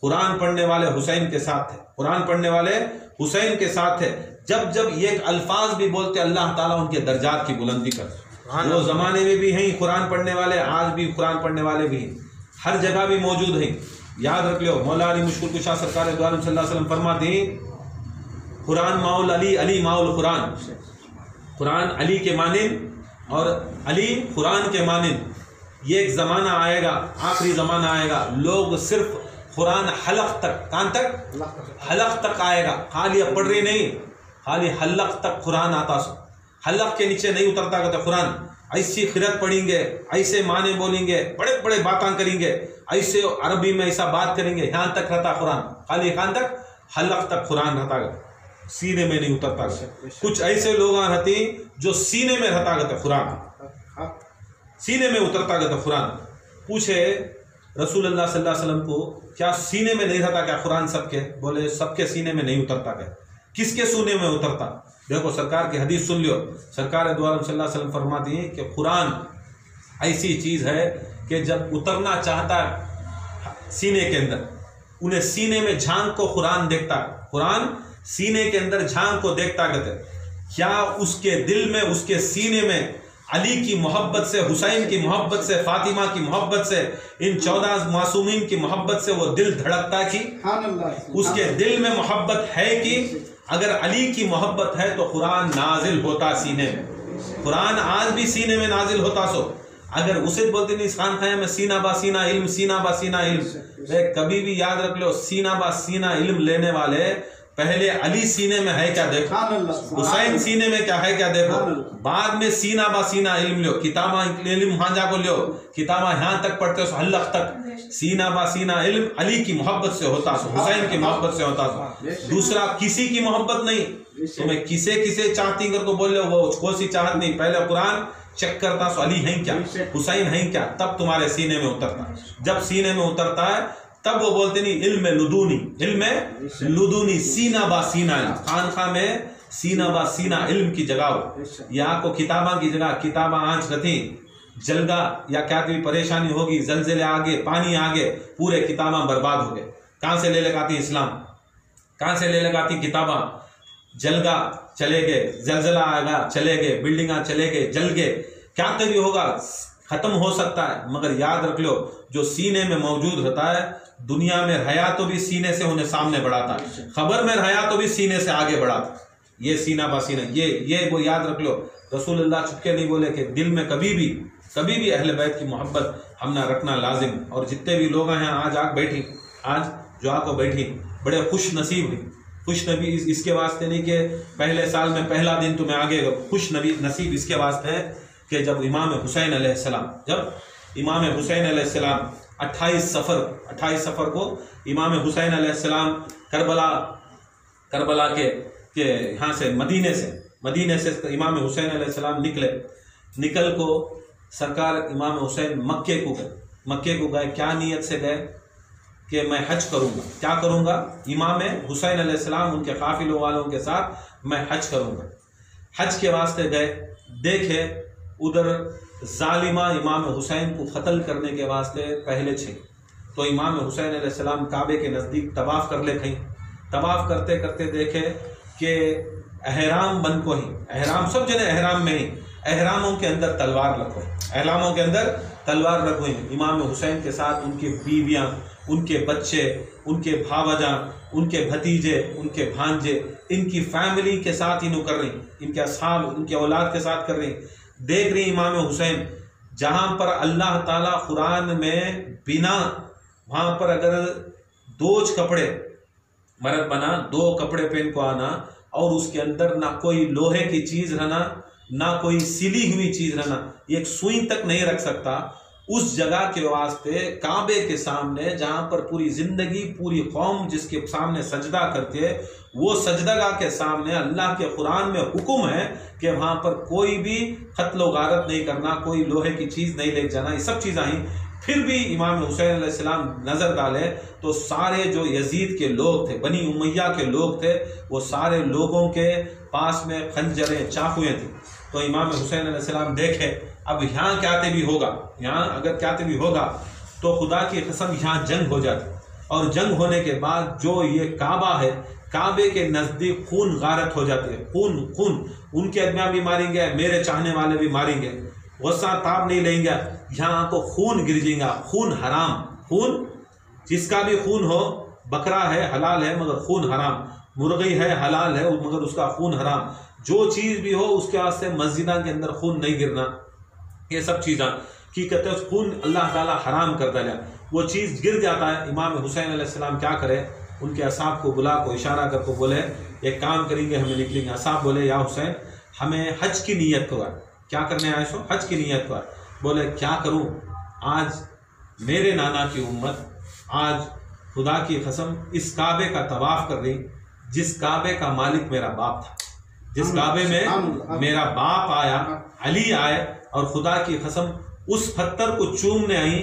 कुरान पढ़ने वाले हुसैन के साथ थे, कुरान पढ़ने वाले हुसैन के साथ थे। जब जब ये अल्फाज भी बोलते, अल्लाह ताला उनके दर्जात की बुलंदी कर। वो जमाने में भी हैं कुरान पढ़ने वाले, आज भी कुरान पढ़ने वाले भी हैं, हर जगह भी मौजूद हैं। याद रख लो, मौला अली मुश्किल कुशा सरकार दो आलम सल्लल्लाहु अलैहि वसल्लम फरमाते, कुरान माउल अली, अली माउल कुरान। कुरान अली के मानिंद और अली कुरान के मानिंद। ये एक ज़माना आएगा, आखिरी ज़माना आएगा, लोग सिर्फ कुरान हलक तक, कान तक, हलक तक आएगा। खाली अब पढ़ रही नहीं, खाली हलक तक कुरान आता सो, हलक के नीचे नहीं उतरता कहते कुरान। ऐसी खिरत पढ़ेंगे, ऐसे माने बोलेंगे, बड़े बड़े बातें करेंगे, ऐसे अरबी में ऐसा बात करेंगे, यहाँ तक रहता कुरान, खाली कान तक, हलक तक कुरान रहता, सीने में नहीं उतरता। कुछ ऐसे लोग रहते जो सीने में रहता कहते कुरान, सीने में उतरता कहते कुरान। पूछे रसूलुल्लाह सल्लल्लाहु अलैहि वसल्लम को, क्या सीने में नहीं रहता क्या कुरान सबके? बोले सबके सीने में नहीं उतरता। क्या किसके सीने में उतरता? देखो सरकार की हदीस सुन लियो, सरकार दो आलम सल्लल्लाहु अलैहि वसल्लम फरमाती है कि कुरान ऐसी चीज है कि जब उतरना चाहता है सीने के अंदर, उन्हें सीने में झांक को कुरान देखता, कुरान सीने के अंदर झांक को देखता कहते। क्या उसके दिल में, उसके सीने में अली की मोहब्बत से, हुसैन की मोहब्बत से, फातिमा की मोहब्बत से, इन 14 मासूमीन की मोहब्बत से वो दिल धड़कता कि उसके दिल में मोहब्बत है कि अगर अली की मोहब्बत है तो कुरान नाजिल होता सीने में। कुरान आज भी सीने में नाजिल होता। सो अगर उसे बोलते नहीं खान खाया में सीना बा सीना इल्म, सीना बा सीना इल्म, कभी भी याद रख लो, सीना बा सीना इल्म लेने वाले पहले अली सीने में है क्या देखो, हुसैन सीने में क्या है क्या देखो, बाद में सीना बा सीना इल्म लो, किताबा इल्म हांजा को लो, किताबा यहाँ तक पढ़ते हो हल्लक तक। सीना बा सीना इल्म अली की मोहब्बत से होता, हुसैन की मोहब्बत से होता। दूसरा किसी की मोहब्बत नहीं, तुम्हें किसे किसे चाहती कर तो बोल लो, वो कोई सी चाहत नहीं, पहले कुरान चेक करता सो अली है क्या, हुसैन है क्या, तब तुम्हारे सीने में उतरता। जब सीने में उतरता है तब वो बोलते नहीं इल्म लुदूनी, इल्म लुदूनी, सीना बा सीना, खानखा में सीना बा सीना इल्म की जगह हो, यहाँ को किताबा की जगह, किताबा आंच गति जलगा या क्या कोई परेशानी होगी, जलजले आगे, पानी आगे, पूरे किताबा बर्बाद हो गए। कहाँ से ले लगाती इस्लाम, कहाँ से ले लगाती किताबा, जलगा चले गए, जलजला आएगा चले गए, बिल्डिंगा चले गए जल गए, क्या कभी होगा, खत्म हो सकता है। मगर याद रख लो, जो सीने में मौजूद रहता है, दुनिया में रहा तो भी सीने से उन्हें सामने बढ़ाता है, खबर में रहा तो भी सीने से आगे बढ़ाता। ये सीना बा सीना, ये वो याद रख लो। रसूलुल्लाह चुपके नहीं बोले कि दिल में कभी भी अहले बैत की मोहब्बत हमने रखना लाजिम। और जितने भी लोग हैं आज आग बैठी, आज जो आको बैठी, बड़े खुश नसीब हुई। खुश नबी इसके वास्ते नहीं कि पहले साल में पहला दिन तुम्हें आगे, खुश नसीब इसके वास्ते है कि जब इमाम हुसैन अलैहिस्सलाम, जब इमाम हुसैन अलैहिस्सलाम 28 सफ़र को इमाम हुसैन अलैहिस्सलाम करबला के यहाँ से मदीने से इमाम हुसैन अलैहिस्सलाम निकल को सरकार इमाम हुसैन मक्के को गए। क्या नीयत से गए कि मैं हज करूँगा, क्या करूँगा, इमाम हुसैन अलैहिस्सलाम उनके काफिलों वालों के साथ मैं हज करूँगा। हज के वास्ते गए, देखे उधर जालिमा इमाम हुसैन को कत्ल करने के वास्ते पहले छे, तो इमाम हुसैन अलैहिस्सलाम काबे के नज़दीक तवाफ़ कर ले खई। तवाफ़ करते करते देखे कि अहराम बन को ही, अहराम सब जने अहराम में ही, अहरामों के अंदर तलवार रखवाई, अहरामों के अंदर तलवार रखवाई। इमाम हुसैन के साथ उनकी बीवियाँ, उनके बच्चे, उनके भावजा, उनके भतीजे, उनके भांजे, इनकी फैमिली के साथ इन कर रही, इनके असहाब, उनके औलाद के साथ कर रही। देख रही इमाम हुसैन जहाँ पर अल्लाह ताला कुरान में बिना वहाँ पर अगर दोज कपड़े मर्द बना, 2 कपड़े पहन को आना और उसके अंदर ना कोई लोहे की चीज रहना, ना कोई सिली हुई चीज रहना, एक सुई तक नहीं रख सकता, उस जगह के वास्ते काबे के सामने जहां पर पूरी जिंदगी पूरी कौम जिसके सामने सजदा करते है, वो सजदागाह के सामने अल्लाह के कुरान में हुक्म है कि वहां पर कोई भी कत्ल गारत नहीं करना, कोई लोहे की चीज नहीं ले जाना। ये सब चीजें आई। फिर भी इमाम हुसैन अलैहिस्सलाम नजर डाले तो सारे जो यजीद के लोग थे, बनी उमैया के लोग थे, वो सारे लोगों के पास में खंजरें, चाकुएं थी। तो इमाम हुसैन अलैहिस्सलाम देखे अब यहाँ क्या भी होगा, यहाँ अगर क्या भी होगा तो खुदा की कसम यहाँ जंग हो जाती, और जंग होने के बाद जो ये काबा है, काबे के नजदीक खून गारत हो जाती है, खून खून, उनके आदमी भी मारेंगे, मेरे चाहने वाले भी मारेंगे, गुस्सा ताब नहीं लेंगे, यहाँ तो खून गिर जाएगा, खून हराम, खून जिसका भी खून हो, बकरा है हलाल है मगर खून हराम, मुर्गी है हलाल है मगर उसका खून हराम, जो चीज भी हो उसके वास्ते मस्जिदा के अंदर खून नहीं गिरना, ये सब चीज़ें की कहते हैं खून अल्लाह ताला हराम कर दिया, वो चीज़ गिर जाता है। इमाम हुसैन अलैहिस्सलाम क्या करे, उनके असाब को बुला को इशारा कर को बोले एक काम करेंगे, हमें निकलेंगे। असाब बोले या हुसैन हमें हज की नीयत कर, क्या करने आए सो, हज की नीयत कर। बोले क्या करूं, आज मेरे नाना की उम्मत आज खुदा की कसम इस काबे का तवाफ कर रही, जिस काबे का मालिक मेरा बाप था, जिस काबे में मेरा बाप आया, अली आए, और खुदा की कसम उस पत्थर को चूमने आई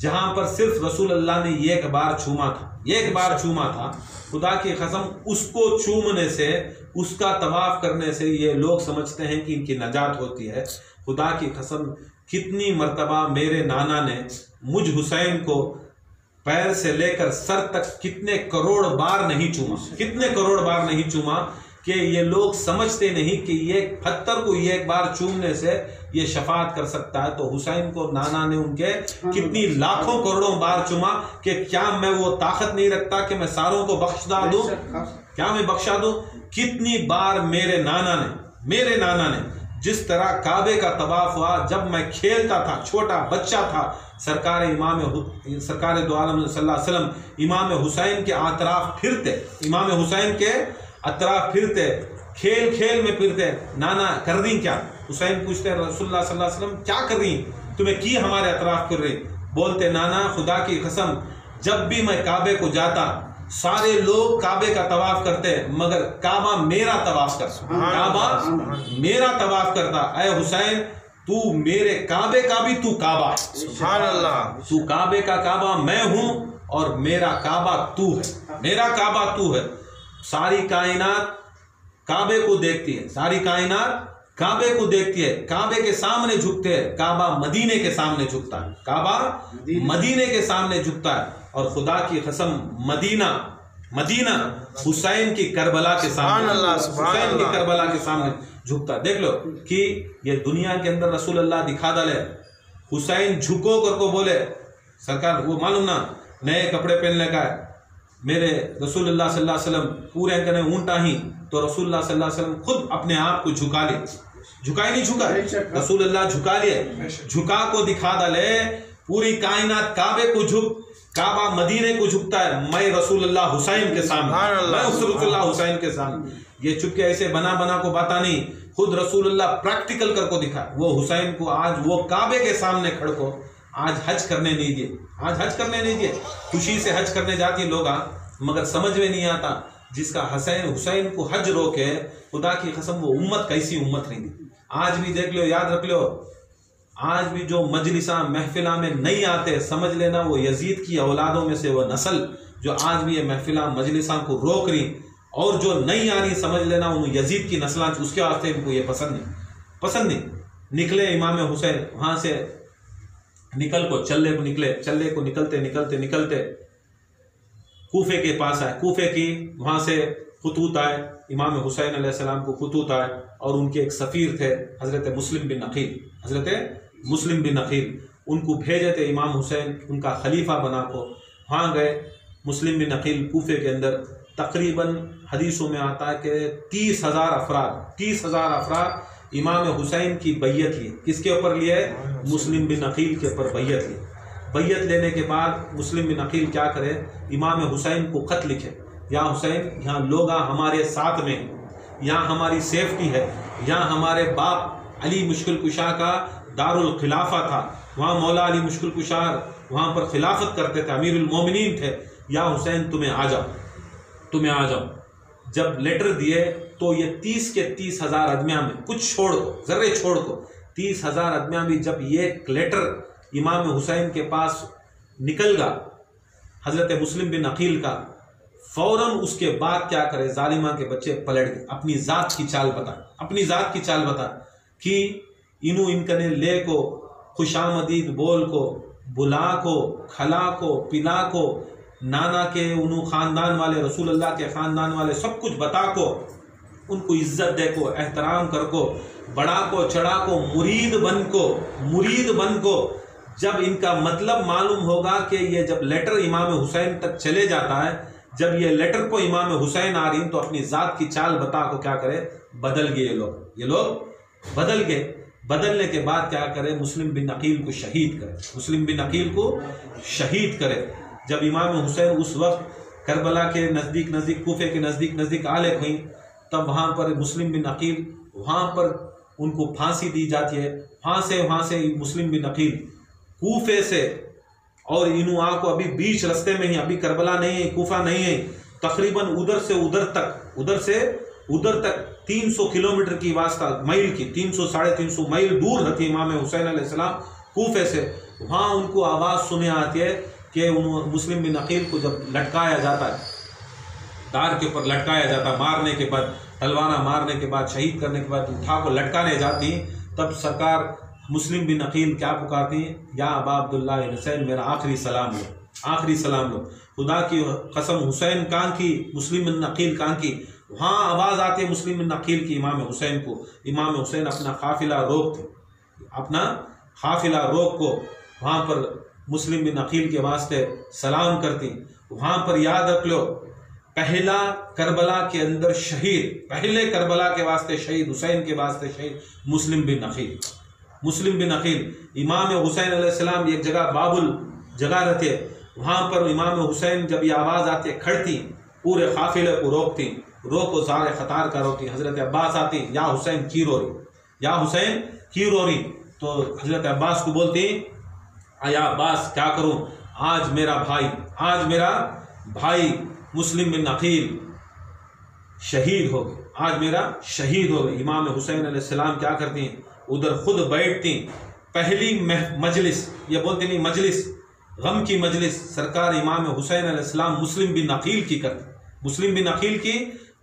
जहां पर सिर्फ रसूल अल्लाह ने एक बार चूमा था, एक बार चूमा था। खुदा की कसम उसको चूमने से, उसका तवाफ करने से ये लोग समझते हैं कि इनकी नजात होती है। खुदा की कसम कितनी मर्तबा मेरे नाना ने मुझ हुसैन को पैर से लेकर सर तक कितने करोड़ बार नहीं चूमा, कितने करोड़ बार नहीं चूमा, कि ये लोग समझते नहीं कि ये पत्थर को एक बार चूमने से ये शफात कर सकता है। तो हुसैन को नाना ने उनके कितनी लाखों करोड़ों बार चूमा कि क्या मैं वो ताकत नहीं रखता कि मैं सारों को बख्शा दूं, क्या मैं बख्शा दूं। कितनी बार मेरे नाना ने जिस तरह काबे का तवाफ हुआ, जब मैं खेलता था, छोटा बच्चा था, सरकार दो आलम सल्लल्लाहु अलैहि वसल्लम इमाम हुसैन के अतराफ फिरते, इमाम हुसैन के अतराफ फिरते, खेल खेल में फिरते, नाना कर रही क्या, हुसैन पूछते रसूलुल्लाह सल्लल्लाहु अलैहि वसल्लम क्या कर रही, तुम्हें की हमारे अतराफ फिर रही। बोलते नाना खुदा की कसम जब भी मैं काबे को जाता सारे लोग काबे का तवाफ करते मगर काबा मेरा तवाफ करता, काबा मेरा तवाफ करता। अय हुसैन तू मेरे काबे का भी तू काबा, सुभान अल्लाह, तू काबे का काबा मैं हूं और मेरा काबा तू है, मेरा काबा तू है। सारी कायनात काबे को देखती है, सारी कायनात काबे को देखती है, काबे के सामने झुकते हैं, काबा मदीने के सामने झुकता है, काबा मदीने के सामने झुकता है। और खुदा की कसम मदीना हुसैन की करबला के सामने, हुसैन की करबला के सामने झुकता। देख लो कि ये दुनिया के अंदर रसूल अल्लाह दिखा डाले, हुसैन झुको कर को बोले सरकार वो मालूम ना नए कपड़े पहनने का है, मेरे रसूलुल्लाह सल्लल्लाहु अलैहि वसल्लम पूरे अंकने ऊँटा ही, तो रसूलुल्लाह सल्लल्लाहु अलैहि वसल्लम खुद अपने आप को झुका ले, झुका ही नहीं झुका, रसूलुल्लाह झुका लिए, झुका को दिखा डाले पूरी कायनात काबे को झुक, काबा मदीने को झुकता है, मैं रसूलुल्लाह हुसैन के सामने, मैं रसूलुल्लाह हुसैन के सामने। ये चुपके ऐसे बना को बाता नहीं, खुद रसूलुल्लाह प्रैक्टिकल कर को दिखा, वो हुसैन को आज वो काबे के सामने खड़ को आज हज करने नहीं दिए, आज हज करने नहीं दिए। खुशी से हज करने जाती लोग मगर समझ में नहीं आता जिसका हुसैन को हज रोके, खुदा की कसम वो उम्मत कैसी उम्मत रही। आज भी देख लो, याद रख लो, आज भी जो मजलिसा महफिला में नहीं आते समझ लेना वो यजीद की औलादों में से वो नस्ल जो आज भी ये महफिला मजलिसा को रोक रही, और जो नहीं आ रही समझ लेना उन यजीद की नस्ल, उसके वास्ते इनको ये पसंद नहीं। निकले इमाम हुसैन वहां से निकल को चल्ले को निकलते कूफे के पास आए, कूफे की वहां से खुतूत आए, इमाम हुसैन अलैहिस्सलाम को खुतूत आए और उनके एक सफ़ीर थे हज़रत मुस्लिम बिन अकील, हज़रत मुस्लिम बिन अकील, उनको भेजे थे इमाम हुसैन उनका खलीफा बना को। वहाँ गए मुस्लिम बिन अकील कूफे के अंदर, तकरीबन हदीसों में आता है कि 30,000 अफराद इमाम हुसैन की बैयत ली। किसके ऊपर लिए? मुस्लिम बिन अकील के ऊपर बैयत ली। बैयत लेने के बाद मुस्लिम बिन अकील क्या करे, इमाम हुसैन को खत लिखे, या हुसैन यहाँ लोग हमारे साथ में, यहाँ हमारी सेफ्टी है, यहाँ हमारे बाप अली मुश्किल कुशा का दारुल खिलाफा था, वहाँ मौला अली मुश्किल कुशार वहाँ पर खिलाफत करते थे, अमीरुल मोमिनीन थे, या हुसैन तुम्हें आ जाओ। जब लेटर दिए तो ये 30 के 30,000 आदमियाँ में कुछ छोड़ को, जर्रे छोड़ को 30,000 आदमियाँ भी जब ये लेटर इमाम हुसैन के पास निकल गया हज़रत मुस्लिम बिन अकील का, फौरन उसके बाद क्या करे, जालिमा के बच्चे पलट गए, अपनी ज़ात की चाल बता कि इनू इनकने ले को खुशामदीद बोल को, बुला को, खला को, पिला को, नाना के उन्हों ख़ानदान वाले, रसूल अल्लाह के ख़ानदान वाले सब कुछ बता को, उनको इज्जत दे को, एहतराम कर को, बड़ा को, चढ़ा को, मुरीद बन को। जब इनका मतलब मालूम होगा कि ये जब लेटर इमाम हुसैन तक चले जाता है, जब ये लेटर को इमाम हुसैन आ रही तो अपनी ज़ात की चाल बता को क्या करे, बदल गए ये लोग बदल गए। बदलने के बाद क्या करे, मुस्लिम बिन अकील को शहीद करे। जब इमाम हुसैन उस वक्त करबला के नज़दीक कूफे के नज़दीक आले हुई, तब वहाँ पर मुस्लिम बिन अकील, वहाँ पर उनको फांसी दी जाती है। वहाँ से मुस्लिम बिन अकील कूफे से, और इनू को अभी बीच रास्ते में ही, अभी करबला नहीं है, कूफा नहीं है, तकरीबन उधर से उधर तक 300 किलोमीटर की वास्ता, मील की 300-350 मील दूर रहती इमाम हुसैन अलैहिस्सलाम कूफे से। वहाँ उनको आवाज़ सुने आती है कि मुस्लिम बिन अकील को जब लटकाया जाता है, दार के ऊपर लटकाया जाता, मारने के बाद, तलवारा मारने के बाद, शहीद करने के बाद उठा को लटकाने जाती, तब सरकार मुस्लिम बिन अकील क्या पुकारती हैं, या अबा अब्दुल्ला हुसैन, मेरा आखिरी सलाम लो। खुदा की कसम हुसैन कान की, मुस्लिम बिन अकील कान की। वहाँ आवाज़ आती है मुस्लिम बिन अकील की इमाम हुसैन को। इमाम हुसैन अपना काफिला रोक को वहाँ पर मुस्लिम बिन अकील के वास्ते सलाम करती। वहाँ पर याद रख लो, पहले करबला के वास्ते शहीद, हुसैन के वास्ते शहीद मुस्लिम बिन अकील। इमाम हुसैन अलैहिस्सलाम एक जगह बाबुल जगह रहते, वहाँ पर इमाम हुसैन जब ये आवाज़ आती है खड़ती, पूरे काफिले को रोको ज़ारे ख़तार का रोकती। हज़रत अब्बास आती, या हुसैन की रोरी, तो हज़रत अब्बास को बोलती, या अब्बास क्या करूँ, आज मेरा भाई मुस्लिम बिन अकील शहीद हो गए। इमाम हुसैन अलैहिस्सलाम क्या करती हैं, उधर खुद बैठती, पहली मजलिस, ये बोलते नहीं मजलिस, गम की मजलिस सरकार इमाम हुसैन अलैहिस्सलाम मुस्लिम बिन अकील की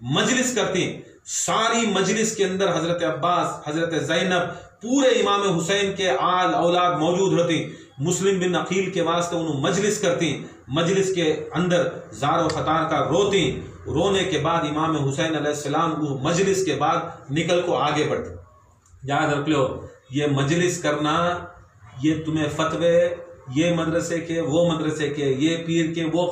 मजलिस करती। सारी मजलिस के अंदर हज़रत अब्बास, हज़रत ज़ैनब, पूरे इमाम हुसैन के आल औलाद मौजूद रहती। मुस्लिम बिन अकील के वास्ते उन्होंने मजलिस करती, मजलिस के अंदर ज़ार व ख़तार का रोती। रोने के बाद इमाम हुसैन अलैहिस्सलाम वो मजलिस के बाद निकल को आगे बढ़ती। याद रख लो, ये मजलिस करना, ये तुम्हें फतवे, ये मदरसे के, वो मदरसे के, ये पीर के, वो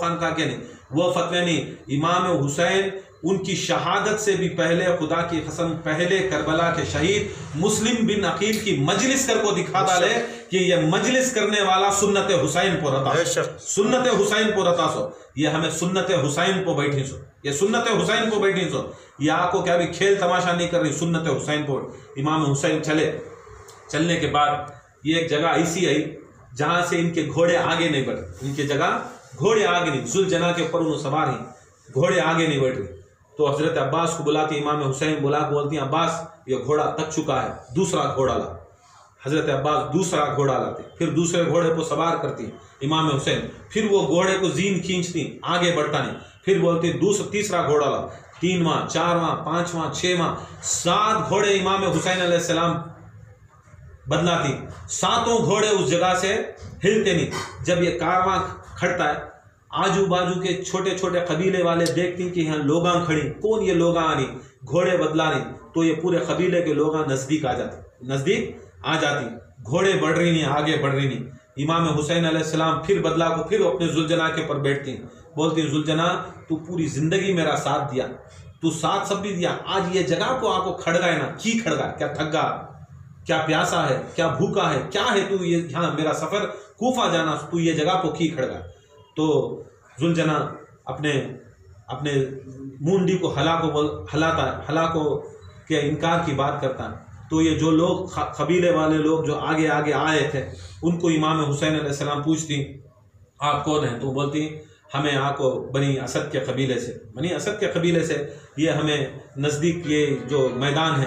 खानका के नहीं, वो फतवे नहीं। इमाम हुसैन उनकी शहादत से भी पहले, खुदा की कसम, पहले करबला के शहीद मुस्लिम बिन अकील की मजलिस कर को दिखा डाले कि ये मजलिस करने वाला सुन्नत हुसैन को रता सो। ये हमें सुन्नत हुसैन को बैठी सो, ये आपको क्या भी खेल तमाशा नहीं कर रही, सुन्नत हुसैन को। इमाम हुसैन चलने के बाद ये एक जगह ऐसी आई जहां से इनके घोड़े आगे नहीं बढ़े, इनके जगह घोड़े आगे नहीं, जुलजना के ऊपर उन्होंने सवार ही, घोड़े आगे नहीं बढ़ रहे। तो हजरत अब्बास को बुलाती, इमाम हुसैन बोलती हैं, अब्बास ये घोड़ा थक चुका है, दूसरा घोड़ा ला। हजरत अब्बास दूसरा घोड़ा लाते, फिर दूसरे घोड़े को सवार करती इमाम हुसैन, फिर वो घोड़े को जीन खींचती, आगे बढ़ता नहीं, फिर बोलती तीसरा घोड़ा ला। 3वां, 4वां, 5वां, 6वां, 7 घोड़े इमाम हुसैन अलैहिस्सलाम बदलाती। 7 घोड़े उस जगह से हिलते नहीं। जब ये कारवां खड़ता है, आजू बाजू के छोटे छोटे कबीले वाले देखती कि यहाँ लोगां खड़ी, कौन ये लोगां आ रही, घोड़े बदला रही, तो ये पूरे कबीले के लोगां नजदीक आ जाती, घोड़े बढ़ रही नहीं, आगे बढ़ रही नहीं। इमाम हुसैन अलैहिस्सलाम फिर बदला को फिर अपने जुलजना के पर बैठती, बोलती जुलजना तू पूरी जिंदगी मेरा साथ दिया, तू साथ सब भी दिया, आज ये जगह को आपको खड़गा है ना, की खड़गा, क्या थका, क्या प्यासा है, क्या भूखा है, क्या है तू, ये यहाँ मेरा सफर कूफा जाना, तू ये जगह को की खड़गा। तो जुलजना अपने मुंडी को हला को के इनकार की बात करता। तो ये जो लोग कबीले वाले लोग जो आगे आगे आए थे, उनको इमाम हुसैन अलैहिस्सलाम पूछती आप कौन हैं, तो बोलती हमें आपको बनी असद के कबीले से, ये हमें नज़दीक ये जो मैदान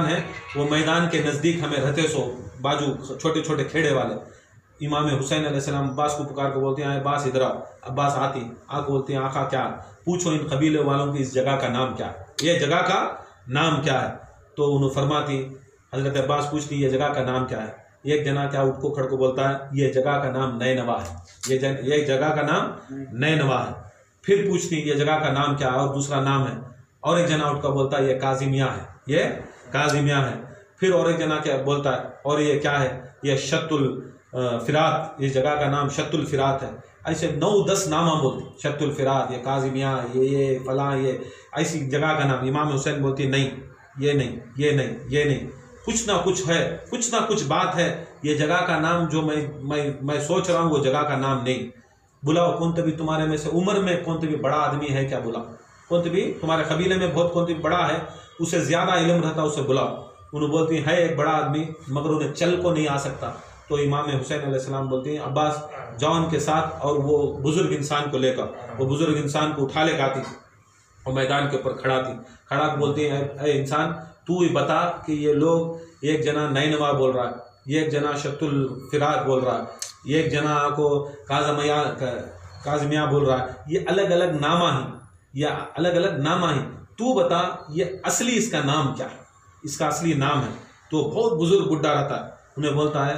है वो मैदान के नज़दीक हमें रहते सो, बाजू छोटे छोटे खेड़े वाले। इमाम हुसैन अलैहिस्सलाम अब्बास को पुकार को बोलते हैं अब्बास इधर आओ। अब्बास आके बोलते हैं आका क्या, पूछो इन कबीले वालों की इस जगह का नाम क्या है, ये जगह का नाम क्या है। तो उन्होंने फरमाती, हजरत अब्बास पूछती ये जगह का नाम क्या है। एक जना क्या उठ को खड़ को बोलता है ये जगह का नाम नैनवा है, ये जगह का नाम नैनवा है। फिर पूछती ये जगह का नाम क्या है और दूसरा नाम है, और एक जना उठ कर बोलता है ये काजिमिया है, फिर और एक जना क्या बोलता है और ये क्या है, ये शत्तुल फिरात, ये जगह का नाम शत्तुल फिरात है। ऐसे 9-10 नामा बोलते, शत्तुल फिरात, ये काजिमिया, ये फला, ये ऐसी जगह का नाम। इमाम हुसैन बोलती नहीं, ये नहीं, कुछ ना कुछ है, कुछ ना कुछ बात है, ये जगह का नाम जो मैं सोच रहा हूँ वो जगह का नाम नहीं। बुलाओ कौन तभी तुम्हारे में से उम्र में कौन तभी बड़ा आदमी है क्या, बुलाओ कौन तभी तुम्हारे कबीले में बहुत कौन तभी बड़ा है, उसे ज्यादा इल्म रहता, उसे बुलाओ। उन्हें बोलती है एक बड़ा आदमी मगर उन्हें चल को नहीं आ सकता। तो इमाम हुसैन अलैहिस्सलाम बोलती हैं अब्बास जाओ उनके साथ और वो बुजुर्ग इंसान को लेकर, वो बुजुर्ग इंसान को उठा ले आती और मैदान के ऊपर खड़ा बोलती है अरे इंसान तू ही बता कि ये लोग, एक जना नैनवा बोल रहा है, एक जना शत्तुल फिरात बोल रहा है, एक जना को काजमिया बोल रहा है, ये अलग अलग नामा ही, तू बता ये असली इसका नाम क्या है, इसका असली नाम है। तो बहुत बुजुर्ग बुढ़ा रहता है, उन्हें बोलता है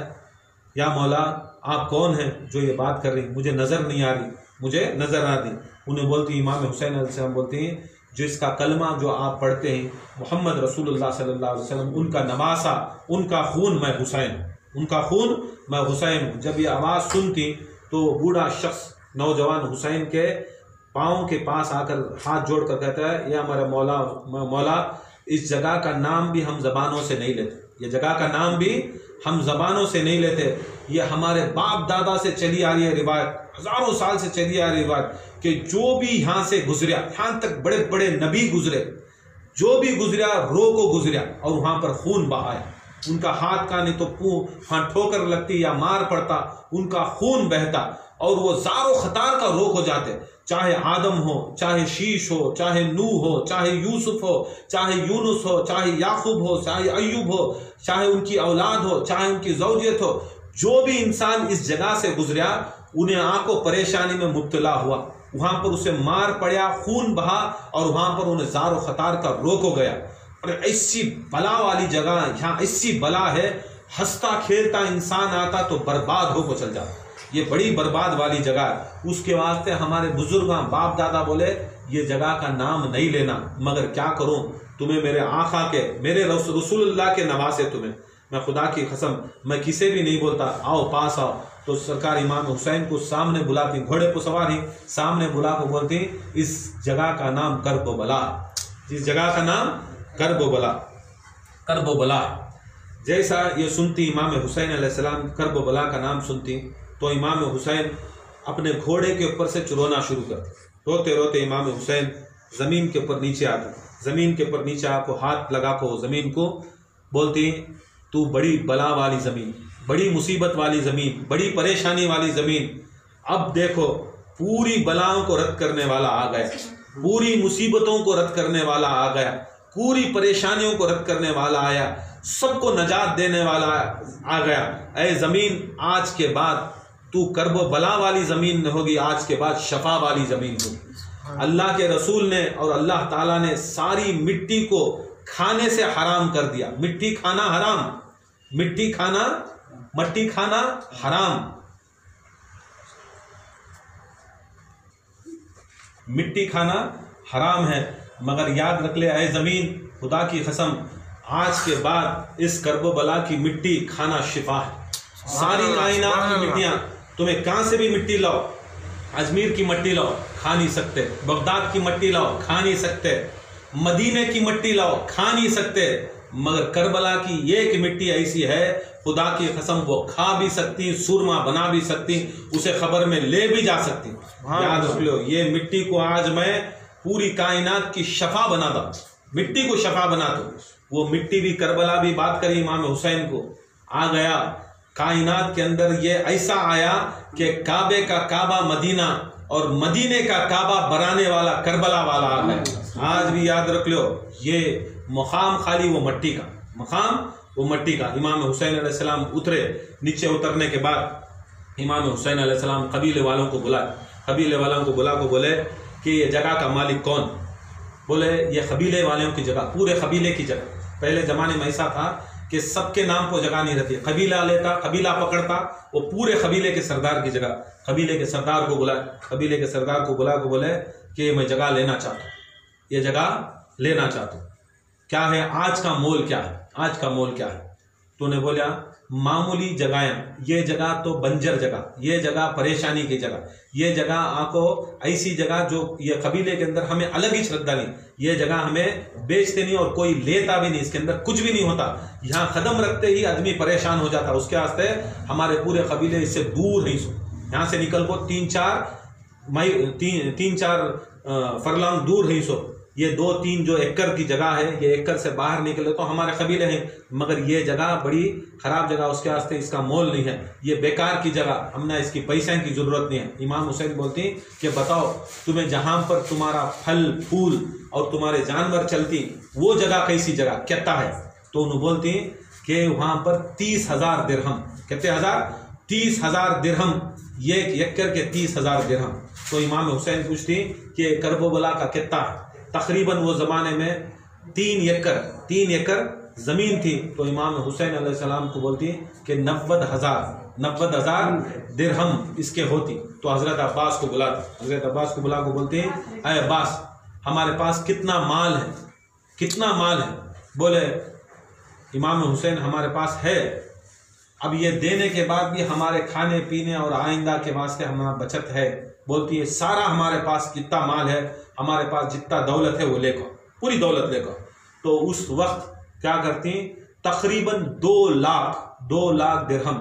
या मौला आप कौन हैं जो ये बात कर रही, मुझे नज़र नहीं आ रही। उन्हें बोलती इमाम हुसैन अलैहिस्सलाम बोलती हैं जो इसका कलमा जो आप पढ़ते हैं मोहम्मद रसूलुल्लाह सल्लल्लाहु अलैहि वसल्लम, उनका नवासा, उनका खून मैं हुसैन। जब ये आवाज़ सुनती तो बूढ़ा शख्स नौजवान हुसैन के पाँव के पास आकर हाथ जोड़ कर कहता है या हमारा मौला इस जगह का नाम भी हम ज़बानों से नहीं लेते, ये जगह का नाम भी हम ज़बानों से नहीं लेते, ये हमारे बाप दादा से चली आ रही है रिवायत, हज़ारों साल से चली आ रही रिवायत कि जो भी यहाँ से गुजरिया, यहाँ तक बड़े बड़े नबी गुजरे, जो भी गुजरिया रो को गुजरिया और वहाँ पर खून बहाया, उनका हाथ का नहीं तो वहाँ ठोकर लगती या मार पड़ता, उनका खून बहता और वो ज़ारो खतार का रोक हो जाते, चाहे आदम हो, चाहे शीश हो, चाहे नूह हो, चाहे यूसुफ हो, चाहे यूनुस हो, चाहे याकूब हो, चाहे अय्यूब हो, चाहे उनकी औलाद हो, चाहे उनकी ज़ौजियत हो, जो भी इंसान इस जगह से गुजरा उन्हें आंखों परेशानी में मुब्तला हुआ, वहां पर उसे मार पड़ा, खून बहा और वहां पर उन्हें ज़ारो खतार का रोक हो गया। और ऐसी बला वाली जगह, यहाँ ऐसी बला है, हंसता खेलता इंसान आता तो बर्बाद हो को चल जाता, ये बड़ी बर्बाद वाली जगह है। उसके वास्ते हमारे बुजुर्ग बाप दादा बोले ये जगह का नाम नहीं लेना, मगर क्या करूं, तुम्हें मेरे आका के, मेरे रसूलुल्लाह के नवासे, तुम्हें मैं खुदा की कसम मैं किसे भी नहीं बोलता आओ पास आओ। तो सरकार इमाम हुसैन को सामने बुलाती, घोड़े को सवार ही सामने बुला को बोलती इस जगह का नाम करबला, इस जगह का नाम करबला। जैसा ये सुनती इमाम हुसैन अलैहिस्सलाम करबला का नाम सुनती तो इमाम हुसैन अपने घोड़े के ऊपर से रोना शुरू करते, रोते रोते इमाम हुसैन ज़मीन के ऊपर नीचे आते, ज़मीन के ऊपर नीचे आपको हाथ लगा को ज़मीन को बोलती तू बड़ी बला वाली ज़मीन, बड़ी मुसीबत वाली ज़मीन, बड़ी परेशानी वाली ज़मीन, अब देखो पूरी बलाओं को रद्द करने वाला आ गया, पूरी मुसीबतों को रद्द करने वाला आ गया, पूरी परेशानियों को रद्द करने वाला आया, सबको नजात देने वाला आ गया। ऐ ज़मीन आज के बाद तू करबो बला वाली ज़मीन होगी, आज के बाद शफा वाली ज़मीन होगी। अल्लाह के रसूल ने और अल्लाह ताला ने सारी मिट्टी को खाने से हराम कर दिया, मिट्टी खाना हराम, मट्टी खाना हराम। मिट्टी खाना हराम है, मगर याद रख ले ऐ ज़मीन, खुदा की कसम आज के बाद इस कर्ब बला की मिट्टी खाना शिफा है। सारी कायनात की मिट्टियाँ, तुम्हें कहाँ से भी मिट्टी लाओ, अजमेर की मिट्टी लाओ खा नहीं सकते, बगदाद की मिट्टी लाओ खा नहीं सकते, मदीने की मिट्टी लाओ खा नहीं सकते, मगर करबला की एक मिट्टी ऐसी है खुदा की कसम वो खा भी सकती, सुरमा बना भी सकती, उसे खबर में ले भी जा सकती। याद रख लो, ये मिट्टी को आज मैं पूरी कायनात की शफा बना दूं, मिट्टी को शफा बना दूं। वो मिट्टी भी, करबला भी, बात करी इमाम हुसैन को, आ गया कायनात के अंदर ये ऐसा आया कि काबे का काबा मदीना और मदीने का काबा बनाने वाला करबला वाला आ गया। आज भी याद रख लो, ये मकाम खाली वो मट्टी का, मकाम वो मट्टी का। इमाम हुसैन अलैहिस्सलाम उतरे, नीचे उतरने के बाद इमाम हुसैन अलैहिस्सलाम कबीले वालों को बुलाए, कबीले वालों को बुला को बोले कि ये जगह का मालिक कौन? बोले ये कबीले वालों की जगह, पूरे कबीले की जगह। पहले ज़माने में ऐसा था कि सबके नाम को जगह नहीं रहती, कबीला लेता, कबीला पकड़ता, वो पूरे कबीले के सरदार की जगह। कबीले के सरदार को बुलाए, कबीले के सरदार को बुला को बोले कि मैं जगह लेना चाहता हूँ, ये जगह लेना चाहता हूँ, क्या है आज का मोल क्या है, आज का मोल क्या है? तूने बोला मामूली जगह, ये जगह तो बंजर जगह, ये जगह परेशानी की जगह, ये जगह आपको ऐसी जगह जो ये कबीले के अंदर हमें अलग ही श्रद्धा नहीं, ये जगह हमें बेचते नहीं और कोई लेता भी नहीं, इसके अंदर कुछ भी नहीं होता, यहाँ कदम रखते ही आदमी परेशान हो जाता। उसके वास्ते हमारे पूरे कबीले इससे दूर नहीं सो, यहाँ से निकल को 3-4 फरलांग दूर नहीं सो, ये 2-3 जो एकड़ की जगह है, ये एकड़ से बाहर निकले तो हमारे कबीले हैं, मगर ये जगह बड़ी खराब जगह, उसके वास्ते इसका मोल नहीं है, ये बेकार की जगह, हमने इसकी पैसे की जरूरत नहीं है। इमाम हुसैन बोलती कि बताओ तुम्हें जहां पर तुम्हारा फल फूल और तुम्हारे जानवर चलती वो जगह कैसी जगह, कहता है? तो उन्होंने बोलती कि वहां पर 30,000 दिरहम, कहते 30,000 दिरहम, ये एकड़ के 30,000 दिरहम। तो इमाम हुसैन पूछती कि करबला का कितना है? तकरीबन वो ज़माने में 3 एकड़ ज़मीन थी। तो इमाम हुसैन अलैहिस्सलाम को बोलती कि 90,000 दिरहम इसके होती। तो हज़रत अब्बास को बुलाती, हज़रत अब्बास को बुला को बोलती अय अब्बास हमारे पास कितना माल है, कितना माल है? बोले इमाम हुसैन हमारे पास है, अब ये देने के बाद भी हमारे खाने पीने और आइंदा के वास्ते हमारा बचत है। बोलती है सारा हमारे पास जितना माल है, हमारे पास जितना दौलत है वो लेकर, पूरी दौलत लेकर। तो उस वक्त क्या करती, तकरीबन 2 लाख दिरहम,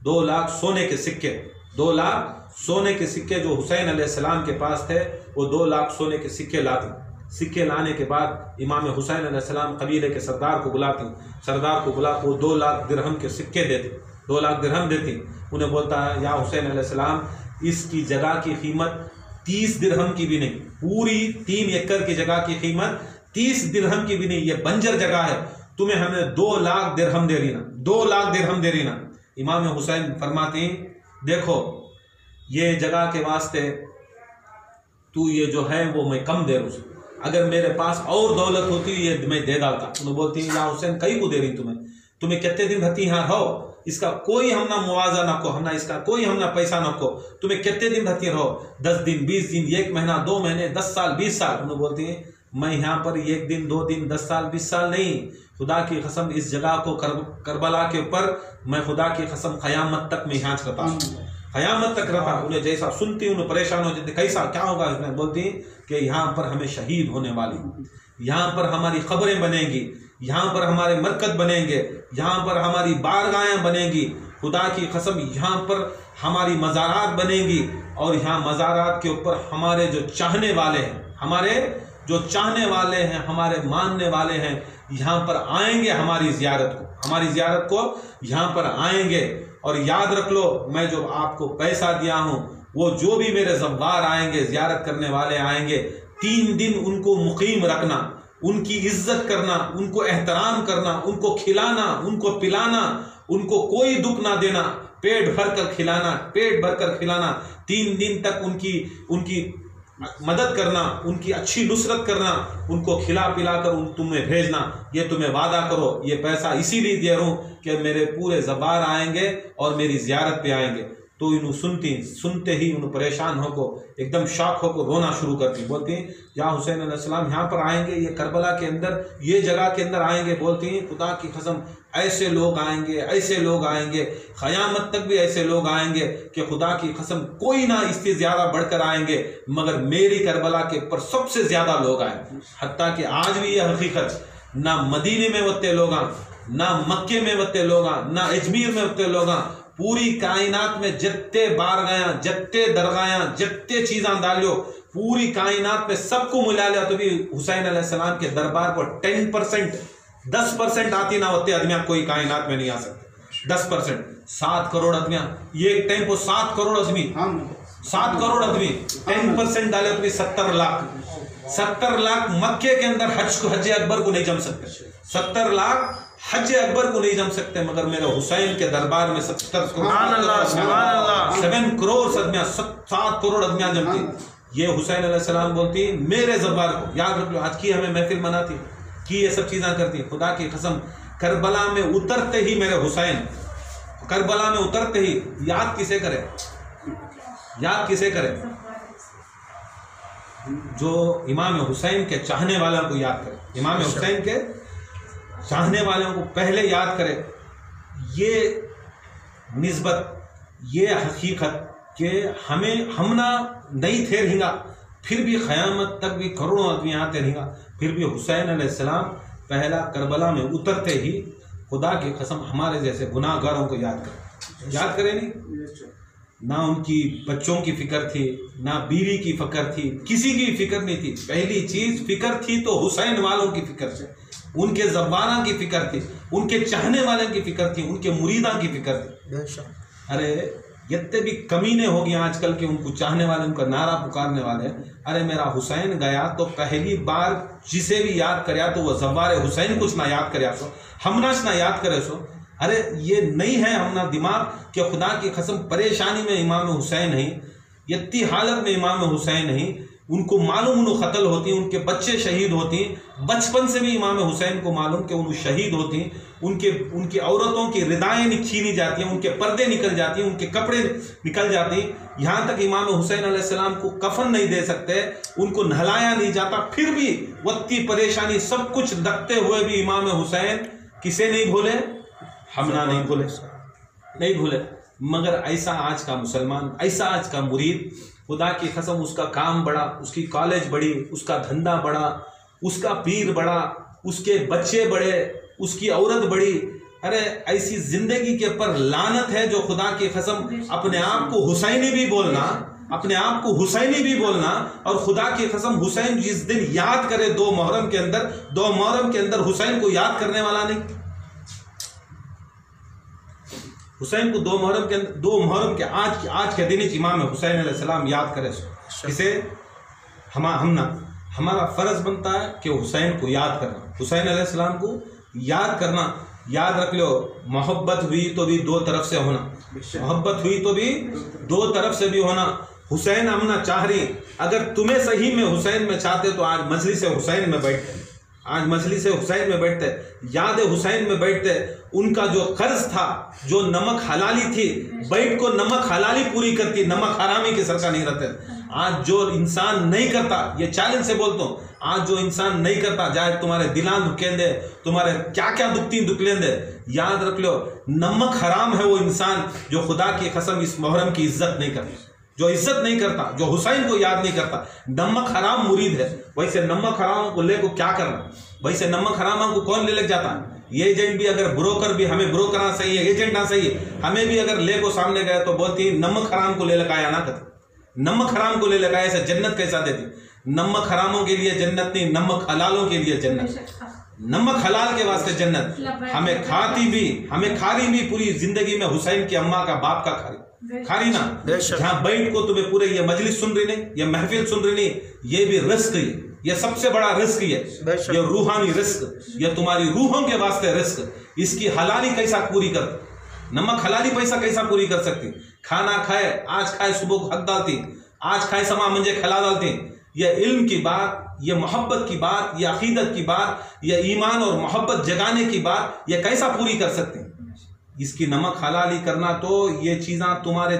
2 लाख सोने के सिक्के, 2 लाख सोने के सिक्के जो हुसैन अलैहिस्सलाम के पास थे, वो 2 लाख सोने के सिक्के लाती। सिक्के लाने के बाद इमाम हुसैन अलैहिस्सलाम कबीले के सरदार को बुलाती, सरदार को बुला को 2 लाख दिरहम के सिक्के देती, 2 लाख दिरहम देती। उन्हें बोलता है या हुसैन अलैहिस्सलाम इसकी जगह की कीमत 30 दिरहम की भी नहीं, पूरी 3 एकड़ की जगह की कीमत 30 दिरहम की भी नहीं, ये बंजर जगह है, तुम्हें हमें 2 लाख दिरहम दे रही ना, 2 लाख दिरहम दे रही ना। इमाम हुसैन फरमाते देखो ये जगह के वास्ते तू ये जो है वो मैं कम दे रहा, अगर मेरे पास और दौलत होती ये मैं दे डालता। उन्हें बोलती या हुसैन कई को दे रही तुम्हें कितने दिन रहती यहाँ रहो, इसका कोई हमना मुआवजा न को, हमना इसका कोई हमना पैसा न को, तुम्हें कितने दिन रहती रहो, 10 दिन 20 दिन 1 महीना 2 महीने 10 साल 20 साल। उन्हें बोलती है मैं यहाँ पर 1 दिन 2 दिन 10 साल 20 साल नहीं, खुदा की कसम इस जगह को करबला के ऊपर मैं खुदा की कसम क़यामत तक मैं यहाँ रहता हूँ, क़यामत तक रहता। उन्हें जैसा सुनती उन्हें परेशान हो जाती, कैसा क्या होगा? इसमें बोलती कि यहाँ पर हमें शहीद होने वाली, यहाँ पर हमारी खबरें बनेंगी, यहाँ पर हमारे मरकज बनेंगे, यहाँ पर हमारी बारगाहें बनेंगी, खुदा की कसम यहाँ पर हमारी मज़ारात बनेंगी, और यहाँ मज़ारात के ऊपर हमारे जो चाहने वाले हैं, हमारे जो चाहने वाले हैं, हमारे मानने वाले हैं, यहाँ पर आएंगे हमारी ज़ियारत को यहाँ पर आएंगे। और याद रख लो मैं जो आपको पैसा दिया हूँ वो जो भी मेरे ज़व्वार आएंगे, ज़ियारत करने वाले आएंगे, 3 दिन उनको मुकीम रखना, उनकी इज्जत करना, उनको एहतराम करना, उनको खिलाना, उनको पिलाना, उनको कोई दुख ना देना, पेट भर कर खिलाना, 3 दिन तक उनकी मदद करना, उनकी अच्छी नुसरत करना, उनको खिला पिला कर तुम्हें भेजना। ये तुम्हें वादा करो, ये पैसा इसीलिए दे रहा हूँ कि मेरे पूरे ज़बार आएंगे और मेरी ज़ियारत पे आएंगे। तो इन सुनते ही उन परेशान होको एकदम शॉक होको रोना शुरू करती। बोलती हैं या हुसैन अलैहिस्सलाम यहाँ पर आएंगे, ये करबला के अंदर, ये जगह के अंदर आएंगे। बोलती हैं खुदा की कसम ऐसे लोग आएंगे, ऐसे लोग आएंगे, क़यामत तक भी ऐसे लोग आएंगे कि खुदा की कसम कोई ना इससे ज़्यादा बढ़कर आएंगे, मगर मेरी करबला के ऊपर सबसे ज़्यादा लोग आएंगे। हत्ता कि आज भी ये हकीकत, ना मदीने में वत्ते लोग, ना मक्के में वत्ते लोग, ना अजमेर में वत्ते लोग, पूरी कायनात में जत्ते बार गया, जत्ते दरगाया, जत्ते चीज़ा डालियो, पूरी कायनात में सबको मिला लिया तो भी हुसैन अलैहिस्सलाम के दरबार पर 10% आती ना होते आदमियां कोई कायनात में नहीं आ सकते। 10%, 7 करोड़ आदमियां, ये एक टाइम को 7 करोड़ आदमी, 7 करोड़ आदमी 10% डाले तो भी 70 लाख। 70 लाख मक्के के अंदर हज अकबर को नहीं जम सकते, 70 लाख हज अकबर को नहीं जम सकते, मगर मेरे हुसैन के दरबार में 7 करोड़ आदमियां, 7 करोड़ आदमियां जमती। ये हुसैन अलैहिस्सलाम बोलती मेरे ज़बार को याद रख लो। आज की हमें महफिल मनाती कि ये सब चीज़ें करती। खुदा की कसम करबला में उतरते ही मेरे हुसैन, करबला में उतरते ही याद किसे करे, याद किसे करे? जो इमाम हुसैन के चाहने वालों को याद करे, इमाम हुसैन के चाहने वालों को पहले याद करे। ये निस्बत, ये हकीकत कि हम ना नहीं थे रहेगा, फिर भी क़यामत तक भी करोड़ों आदमी आते रहेगा, फिर भी हुसैन अलैहिस्सलाम पहला करबला में उतरते ही खुदा की कसम हमारे जैसे गुनाहगारों को याद करें नहीं। ना उनकी बच्चों की फिक्र थी, ना बीवी की फिक्र थी, किसी की फिक्र नहीं थी। पहली चीज फिक्र थी तो हुसैन वालों की फिक्र थी, उनके ज़बाना की फिक्र थी, उनके चाहने वाले की फिक्र थी, उनके मुरीदा की फिक्र थी। अरे जितने भी कमीने हो गए आजकल के उनको चाहने वाले, उनका नारा पुकारने वाले, अरे मेरा हुसैन गया तो पहली बार जिसे भी याद करया तो वह ज़बार हुसैन कुछ ना याद करया सो, हमना ना याद करे सो। अरे ये नहीं है हमना दिमाग कि खुदा की कसम परेशानी में इमाम हुसैन है, इतनी हालत में इमाम हुसैन है, उनको मालूम उन्होंने कत्ल होती, उनके बच्चे शहीद होती, बचपन से भी इमाम हुसैन को मालूम कि उन्हें शहीद होती, उनकी औरतों की रिदाएं छीनी जाती हैं, उनके पर्दे निकल जाती हैं, उनके कपड़े निकल जाते हैं, यहाँ तक इमाम हुसैन अलैहिस्सलाम को कफन नहीं दे सकते, उनको नहलाया नहीं जाता, फिर भी वत्ती परेशानी सब कुछ रखते हुए भी इमाम हुसैन किसे नहीं भूले, हमना नहीं भूले, नहीं भूले। मगर ऐसा आज का मुसलमान, ऐसा आज का मुरीद, खुदा की कसम उसका काम बड़ा, उसकी कॉलेज बड़ी, उसका धंधा बड़ा, उसका पीर बड़ा, उसके बच्चे बड़े, उसकी औरत बड़ी। अरे ऐसी जिंदगी के ऊपर लानत है जो खुदा की कसम अपने आप को हुसैनी भी बोलना, अपने आप को हुसैनी भी बोलना, और खुदा की कसम हुसैन जिस दिन याद करे 2 मुहर्रम के अंदर, 2 मुहर्रम के अंदर हुसैन को याद करने वाला नहीं। हुसैन को 2 मुहर्रम के आज के दिन इमाम हुसैन अलैहिस्सलाम याद करे इसे हमारा फर्ज बनता है कि हुसैन को याद करना, हुसैन अलैहिस्सलाम को याद करना। याद रख लो, मोहब्बत हुई तो भी 2 तरफ से होना, मोहब्बत हुई तो भी 2 तरफ से भी होना। हुसैन हमना चाह रही, अगर तुम्हें सही में हुसैन में चाहते तो आज मजलिस हुसैन में बैठते, आज मजलिस हुसैन में बैठते, याद हुसैन में बैठते। उनका जो कर्ज था, जो नमक हलाली थी, बैठ को नमक हलाली पूरी करती, नमक हरामी के सर का नहीं रहते। आज जो इंसान नहीं करता, ये चैलेंज से बोलता हूँ, आज जो इंसान नहीं करता, चाहे तुम्हारे दिलान दुखेंदे, तुम्हारे क्या क्या दुख लेंदे, याद रख लो नमक हराम है वो इंसान जो खुदा की कसम इस मुहर्रम की इज्जत नहीं करता, जो इज्जत नहीं करता, जो हुसैन को याद नहीं करता, नमक हराम मुरीद है। वैसे नमक हराम को ले को क्या करना, वैसे नमक हराम को कौन ले लग जाता है? ये एजेंट भी, अगर ब्रोकर भी, हमें ब्रोकर सही है, एजेंट ना सही है, हमें भी अगर ले को सामने गए तो बोलती नमक हराम को ले लगाया ना कर, नमक हराम को ले लगाया, ऐसे जन्नत कैसा देती? नमक हरामों के लिए जन्नत नहीं, नमक हलालों के लिए जन्नत, नमक हलाल के वास्ते जन्नत। हमें खारी भी पूरी जिंदगी में हुसैन की अम्मा का बाप का खारी ना, जहाँ बैठ को तुम्हें पूरे ये मजलिस सुन रही नहीं, ये महफिल सुन रही नहीं, ये भी रिस्क है, ये सबसे बड़ा रिस्क है, ये रूहानी रिस्क, ये तुम्हारी रूहों के वास्ते रिस्क। इसकी हलाली कैसा पूरी कर, नमक हलाली पैसा कैसा पूरी कर सकती? खाना खाए, आज खाए सुबह को हक डालती, आज खाए समा मंजे खिला डालती। ये इल्म की बात, ये मोहब्बत की बात, ये अकीदत की बात, ये ईमान और मोहब्बत जगाने की बात, ये कैसा पूरी कर सकते हैं? इसकी नमक हलाली करना तो ये चीज़ा तुम्हारे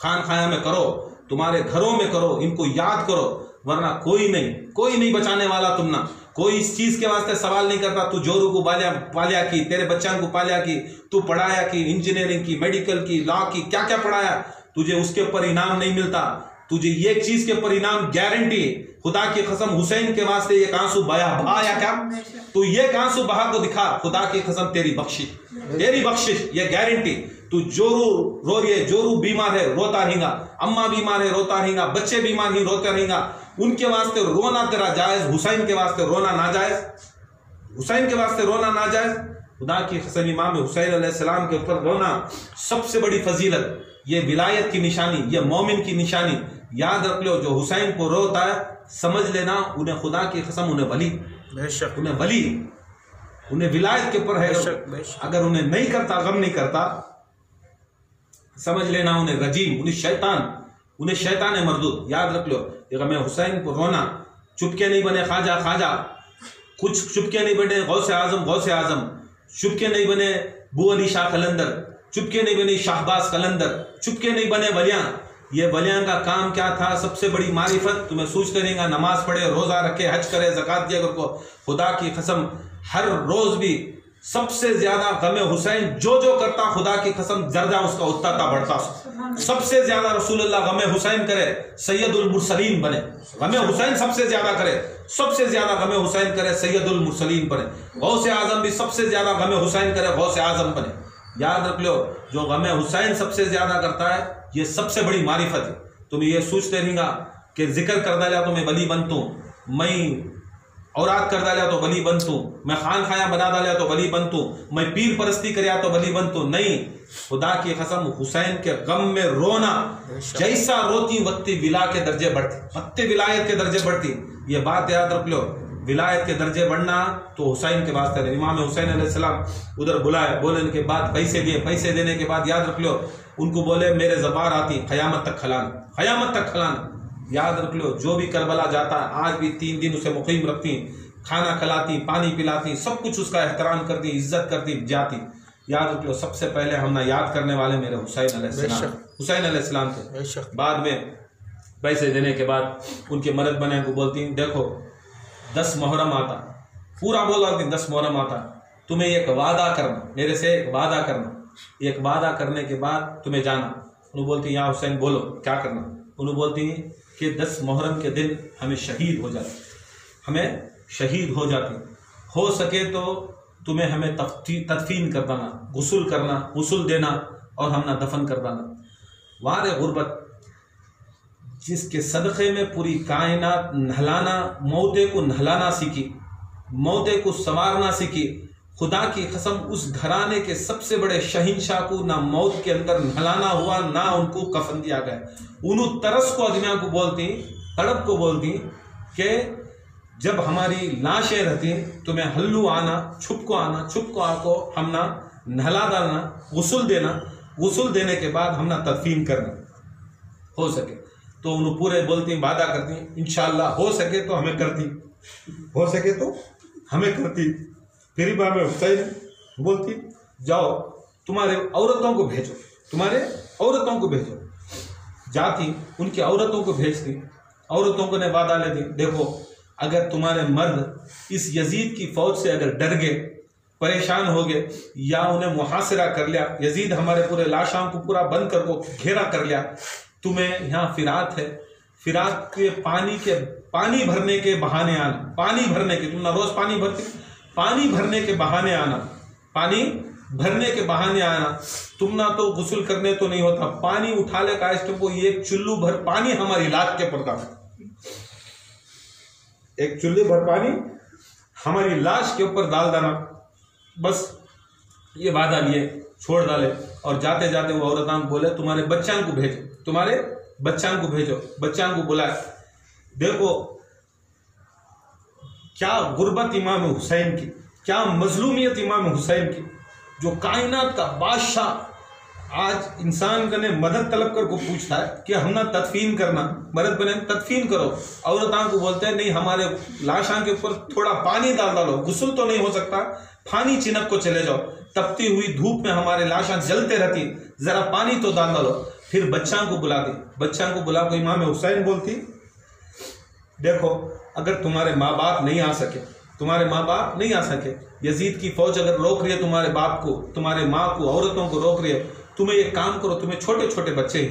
खान खाया में करो, तुम्हारे घरों में करो, इनको याद करो, वरना कोई नहीं बचाने वाला तुम ना। कोई इस चीज के वास्ते सवाल नहीं करता तू जोरू को पालिया की, तेरे बच्चों को पालिया की, तू पढ़ाया की, इंजीनियरिंग की, मेडिकल की, लॉ की, क्या क्या पढ़ाया, तुझे उसके ऊपर इनाम नहीं मिलता। तुझे ये चीज के ऊपर इनाम गारंटी, खुदा की कसम हुसैन के वास्ते ये आंसू बहाया क्या, तू ये आंसू बहा को दिखा, खुदा की कसम तेरी बख्शिश ये गारंटी। तू जोरू रो रही है, जोरू बीमार है रोता रहेगा, अम्मा बीमार है रोता रहेगा, बच्चे बीमार ही रोते रहेगा, उनके वास्ते रोना तेरा जायज, हुसैन के वास्ते रोना नाजायज, हुसैन के वास्ते रोना नाजायज। खुदा की कसम इमाम हुसैन अलैहिस्सलाम के ऊपर रोना सबसे बड़ी फजीलत, ये विलायत की निशानी, ये मोमिन की निशानी। याद रख लो, जो हुसैन को रोता है समझ लेना उन्हें खुदा की कसम उन्हें वली, उन्हें विलायत के ऊपर है। अगर उन्हें नहीं करता, गम नहीं करता, समझ लेना उन्हें रजीम, उन्हें शैतान मरदूद। याद रख लो, ये गम हुसैन को रोना, चुपके नहीं बने ख्वाजा, कुछ चुपके नहीं बने गौसे आजम, चुपके नहीं बने बू अली शाह कलंदर, चुपके नहीं बने शाहबाज कलंदर, चुपके नहीं बने वलियां। ये वलियां का काम क्या था? सबसे बड़ी मारिफत, तुम्हें सूझ करेगा, नमाज पढ़े, रोजा रखे, हज करे, ज़कात दिया को। खुदा की कसम हर रोज भी सबसे ज्यादा गमे हुसैन जो करता, खुदा की कसम दर्जा उसका उतरता बढ़ता। सबसे ज्यादा रसूलुल्लाह गमे हुसैन करे, सैयदुल मुरसलीन बने। गमे हुसैन सबसे ज्यादा करे, सबसे ज्यादा गमे हुसैन करे, सैयदुल मुरसलीन बने। गौसे आजम भी सबसे ज्यादा गमे हुसैन करे, गौसे आजम बने। याद रख लो, जो गमे हुसैन सबसे ज्यादा करता है, ये सबसे बड़ी मारिफत है। तुम ये सोचते रहेगा कि जिक्र कर डाला तो मैं वली बनतू, मैं औरात कर डाला तो वली बनतू, मैं खान खाया बना डाला तो वली बनतू, मैं पीर परस्ती कर तो वली बनतू। नहीं, खुदा की कसम हुसैन के गम में रोना, जैसा रोती वक्ती विला के दर्जे बढ़ती, विलायत के दर्जे बढ़ती। ये बात याद रख लो, विलायत के दर्जे बढ़ना तो हुसैन के वास्ते है। इमाम हुसैन अलैहिस्सलाम उधर बुलाए, बोलने के बाद पैसे दिए, पैसे देने के बाद याद रख लो, उनको बोले मेरे ज़बार आती क़यामत तक खलाना। याद रख लो, जो भी करबला जाता आज भी 3 दिन उसे मुक़ीम रखती, खाना खिलाती, पानी पिलाती, सब कुछ उसका एहतराम करती, इज्जत करती जाती। याद रख लो, सबसे पहले हम ना याद करने वाले मेरे हुसैन अलैहिस्सलाम थे। बाद में पैसे देने के बाद उनके मदद बने को बोलती, देखो 10 मुहर्रम आता, पूरा बोला 10 मुहर्रम आता, तुम्हें एक वादा करना, मेरे से एक वादा करना, एक वादा करने के बाद तुम्हें जाना। उन्होंने बोलती या हुसैन बोलो क्या करना। उन्होंने बोलती कि 10 मुहर्रम के दिन हमें शहीद हो जाती, हो सके तो तुम्हें हमें तदफीन कर देना, गुस्ल देना और हम ना दफन कर देना। वारे गुर्बत, जिसके सदक़े में पूरी कायनात नहलाना, मौते को नहलाना सीखी, मौते को संवारना सीखी। खुदा की कसम, उस घराने के सबसे बड़े शहंशाह को ना मौत के अंदर नहलाना हुआ, ना उनको कफन दिया गया। उन तरस को अदमिया को बोलती, तड़प को बोलती कि जब हमारी लाशें रहती तुम्हें हल्लू आना, छुप को आको हम ना नहला डालना, गुस्ल देने के बाद हम ना तदफीन करना, हो सके तो उन्हें पूरे बोलती, वादा करती, इंशाअल्लाह हो सके तो हमें करती। फिर बार में हुसैन बोलती, जाओ तुम्हारे औरतों को भेजो, जाती उनकी औरतों को भेजती, औरतों को ने वादा लेती, देखो अगर तुम्हारे मर्द इस यजीद की फौज से अगर डर गए, परेशान हो गए, या उन्हें मुहासिरा कर लिया, यजीद हमारे पूरे लाशों को पूरा बंद कर को घेरा कर लिया, तुम्हें यहाँ फिरात है, फिरात के पानी भरने के बहाने आना, पानी भरने के, तुम ना रोज पानी भरती, पानी भरने के बहाने आना, तुम ना तो गुस्ल करने तो नहीं होता, पानी उठा ले का को, एक चुल्लू भर पानी हमारी लाश के ऊपर डाल, एक चुल्लू भर पानी हमारी लाश के ऊपर डाल देना। बस ये वादा लिए, छोड़ डाले। और जाते जाते वो औरतान बोले, तुम्हारे बच्चान को बुलाए। देखो क्या गुर्बत इमाम हुसैन की, क्या मजलूमियत इमाम हुसैन की, जो कायनात का बादशाह आज इंसान ने मदद तलब कर को पूछता है कि हम ना तदफीन करना, मदद बने तदफीन करो। औरतान को बोलते हैं नहीं, हमारे लाशों के ऊपर थोड़ा पानी डाल डालो, गुस्ल तो नहीं हो सकता, पानी चिनक को चले जाओ, तपती हुई धूप में हमारे लाशें जलते रहती, जरा पानी तो डालो। फिर बच्चा को बुलाती, बच्चा को बुला को इमाम हुसैन बोलती, देखो अगर तुम्हारे माँ बाप नहीं आ सके, तुम्हारे माँ बाप नहीं आ सके, यजीद की फौज अगर रोक रही है तुम्हारे बाप को, तुम्हारे माँ को, औरतों को रोक रही है, तुम्हें एक काम करो, तुम्हें छोटे छोटे बच्चे ही,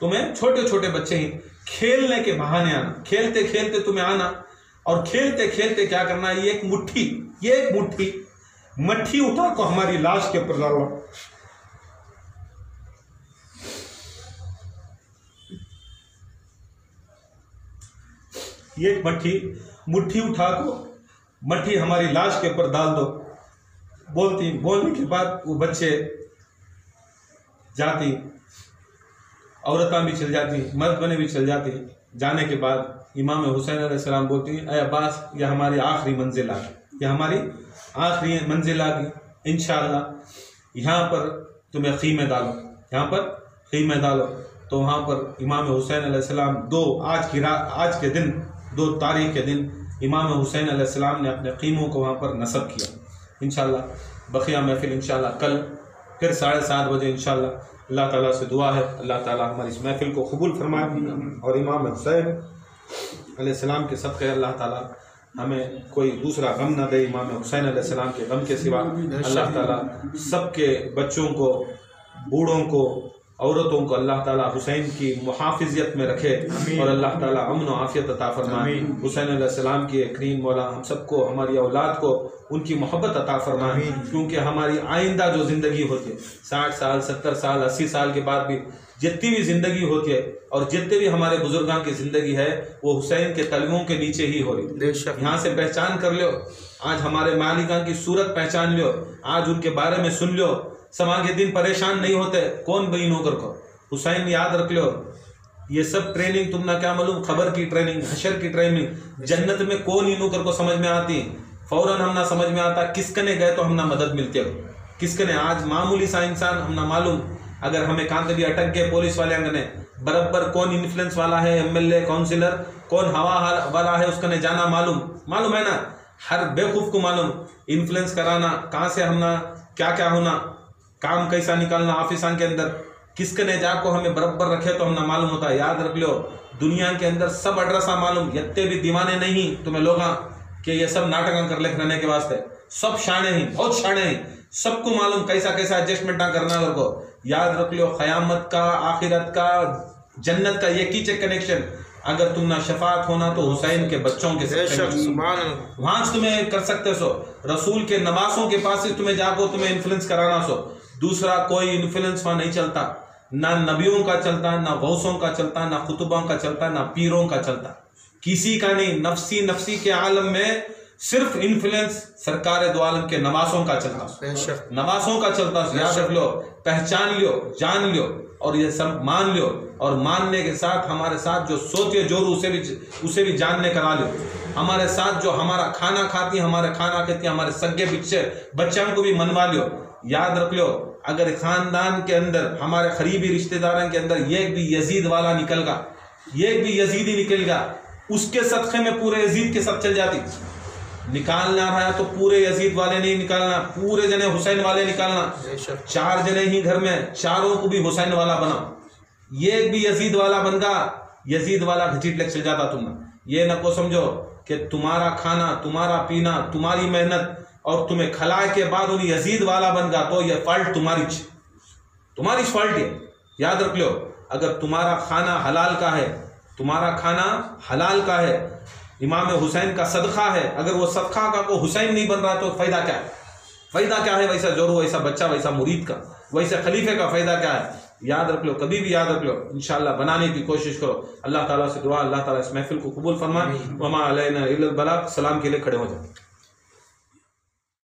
तुम्हें छोटे छोटे बच्चे ही खेलने के बहाने आना, खेलते खेलते तुम्हें आना और खेलते खेलते क्या करना, ये एक मुट्ठी मट्ठी उठा को हमारी लाश के ऊपर डालो। ये मुट्ठी उठा को मट्ठी हमारी लाश के ऊपर डाल दो। बोलने के बाद वो बच्चे जाती, औरतें भी चल जाती, मर्द बने भी चल जाती। जाने के बाद इमाम हुसैन अलैहिस्सलाम बोलती हैं, अय अब्बास यह हमारी आखिरी मंजिल आ गई, यह हमारी आखिरी मंजिल आ गई, इंशाअल्लाह यहाँ पर तुम्हें खीमे डालो, यहाँ पर खीमे डालो। तो वहाँ पर इमाम हुसैन अलैहिस्सलाम आज के दिन 2 तारीख के दिन इमाम हुसैन अलैहिस्सलाम ने अपने कीमों को वहाँ पर नस्ब किया। इंशाअल्लाह बकिया महफिल इंशाअल्लाह कल फिर 7:30 बजे इंशाअल्लाह। अल्लाह ताला से दुआ है अल्लाह ताला हमारी इस महफिल को कबूल फरमाए और इमाम हुसैन अलैहिस्सलाम के सदक़े अल्लाह ताला हमें कोई दूसरा गम ना दे। इमाम हुसैन अलैहिस्सलाम के गम के सिवा अल्लाह ताला सबके बच्चों को, बूढ़ों को, औरतों को अल्लाह ताला हुसैन की मुहाफिजियत में रखे और अल्लाह ताला अमन और आफियत अता फरमाए। हुसैन अलैहिस्सलाम की करीम मौला हम सबको, हमारी औलाद को उनकी मोहब्बत अता फरमाए, क्योंकि हमारी आइंदा जो ज़िंदगी होती है 60 साल 70 साल 80 साल के बाद भी जितनी भी ज़िंदगी होती है और जितने भी हमारे बुजुर्गों की ज़िंदगी है वो हुसैन के तलवों के नीचे ही हो रही। यहाँ से पहचान कर लो, आज हमारे मालिका की सूरत पहचान लो, आज उनके बारे में सुन लो, समा के दिन परेशान नहीं होते। कौन बई नौकर को हुसैन याद रख लो। ये सब ट्रेनिंग तुमने क्या मालूम, खबर की ट्रेनिंग, हशर की ट्रेनिंग, जन्नत में कौन ही नौकर को समझ में आती, फौरन हम ना समझ में आता किसकने गए तो हम ना मदद मिलती हो, किसकने आज मामूली सा इंसान हम ना मालूम, अगर हमें कांते भी अटक गए पुलिस वाले अंगने बराबर कौन इन्फ्लुएंस वाला है, एमएलए काउंसिलर कौन हवा वाला है उसका ने जाना मालूम है ना। हर बेवकूफ को मालूम इन्फ्लुएंस कराना, कहाँ से हमना क्या क्या होना, काम कैसा निकालना ऑफिस के अंदर, किसके ने जाको हमें बराबर रखे तो हम ना मालूम होता। याद रख लो दुनिया के अंदर सब एड्रेसा मालूम, यत्ते भी दीवाने नहीं तुम्हें लोग कि ये सब नाटक कर ले रहने के वास्ते, सब शाने ही, बहुत शाने ही, सबको मालूम कैसा कैसा एडजस्टमेंट करना को। याद रख लो क़यामत का, आखिरत का, जन्नत का एक ही कनेक्शन, अगर तुम ना शफात होना तो हुसैन के बच्चों के वहां से तुम्हें कर सकते सो, रसूल के नमाजों के पास से तुम्हें जाको तुम्हें इन्फ्लुएंस कराना सो, दूसरा कोई इन्फ्लुएंस वहां नहीं चलता, ना नबियों का चलता, ना गौसों का चलता, ना कुतुबों का चलता, ना पीरों का चलता, किसी का नहीं। नफ्सी के आलम में सिर्फ इन्फ्लुएंस सरकार दो आलम के नमाजों का चलता, नमाजों का चलता। याद रख लो, पहचान लियो, जान लियो और ये सब मान लियो, और मानने के साथ हमारे साथ जो सोचे जोरू उसे भी जानने करा लो। हमारे साथ जो हमारा खाना खाती, हमारे खाना खाती, हमारे सगे बच्चों को भी मनवा लियो। याद रख लो अगर खानदान के अंदर हमारे करीबी रिश्तेदारों के अंदर एक भी यजीद वाला निकलगा, एक भी यजीदी निकलगा, उसके सदक़े में पूरे यजीद के सब चल जाती। निकालना रहा तो पूरे यजीद वाले नहीं निकालना, पूरे जने हुसैन वाले निकालना। 4 जने ही घर में, चारों को भी हुसैन वाला बनाओ। ये भी यजीद वाला बन गा, यजीद वाला घसीट ले चल जाता। तुम ये न को समझो कि तुम्हारा खाना, तुम्हारा पीना, तुम्हारी मेहनत और तुम्हें खलाए के बाद उन्हें यजीद वाला बन गा तो ये फॉल्ट तुम्हारी फॉल्ट है। याद रख लो अगर तुम्हारा खाना हलाल का है, तुम्हारा खाना हलाल का है, इमाम हुसैन का सदका है, अगर वो सदका का को हुसैन नहीं बन रहा तो फायदा क्या है? फायदा क्या है? वैसा जोरू, वैसा बच्चा, वैसा मुरीद का, वैसे खलीफे का फायदा क्या है? याद रख लो, कभी भी याद रख लो। इंशाअल्लाह बनाने की कोशिश करो। अल्लाह ताला से दुआ, अल्लाह ताला इस महफिल को कबूल फरमाए। वमा अलैना इल्लल बलाग। सलाम के लिए खड़े हो जाए।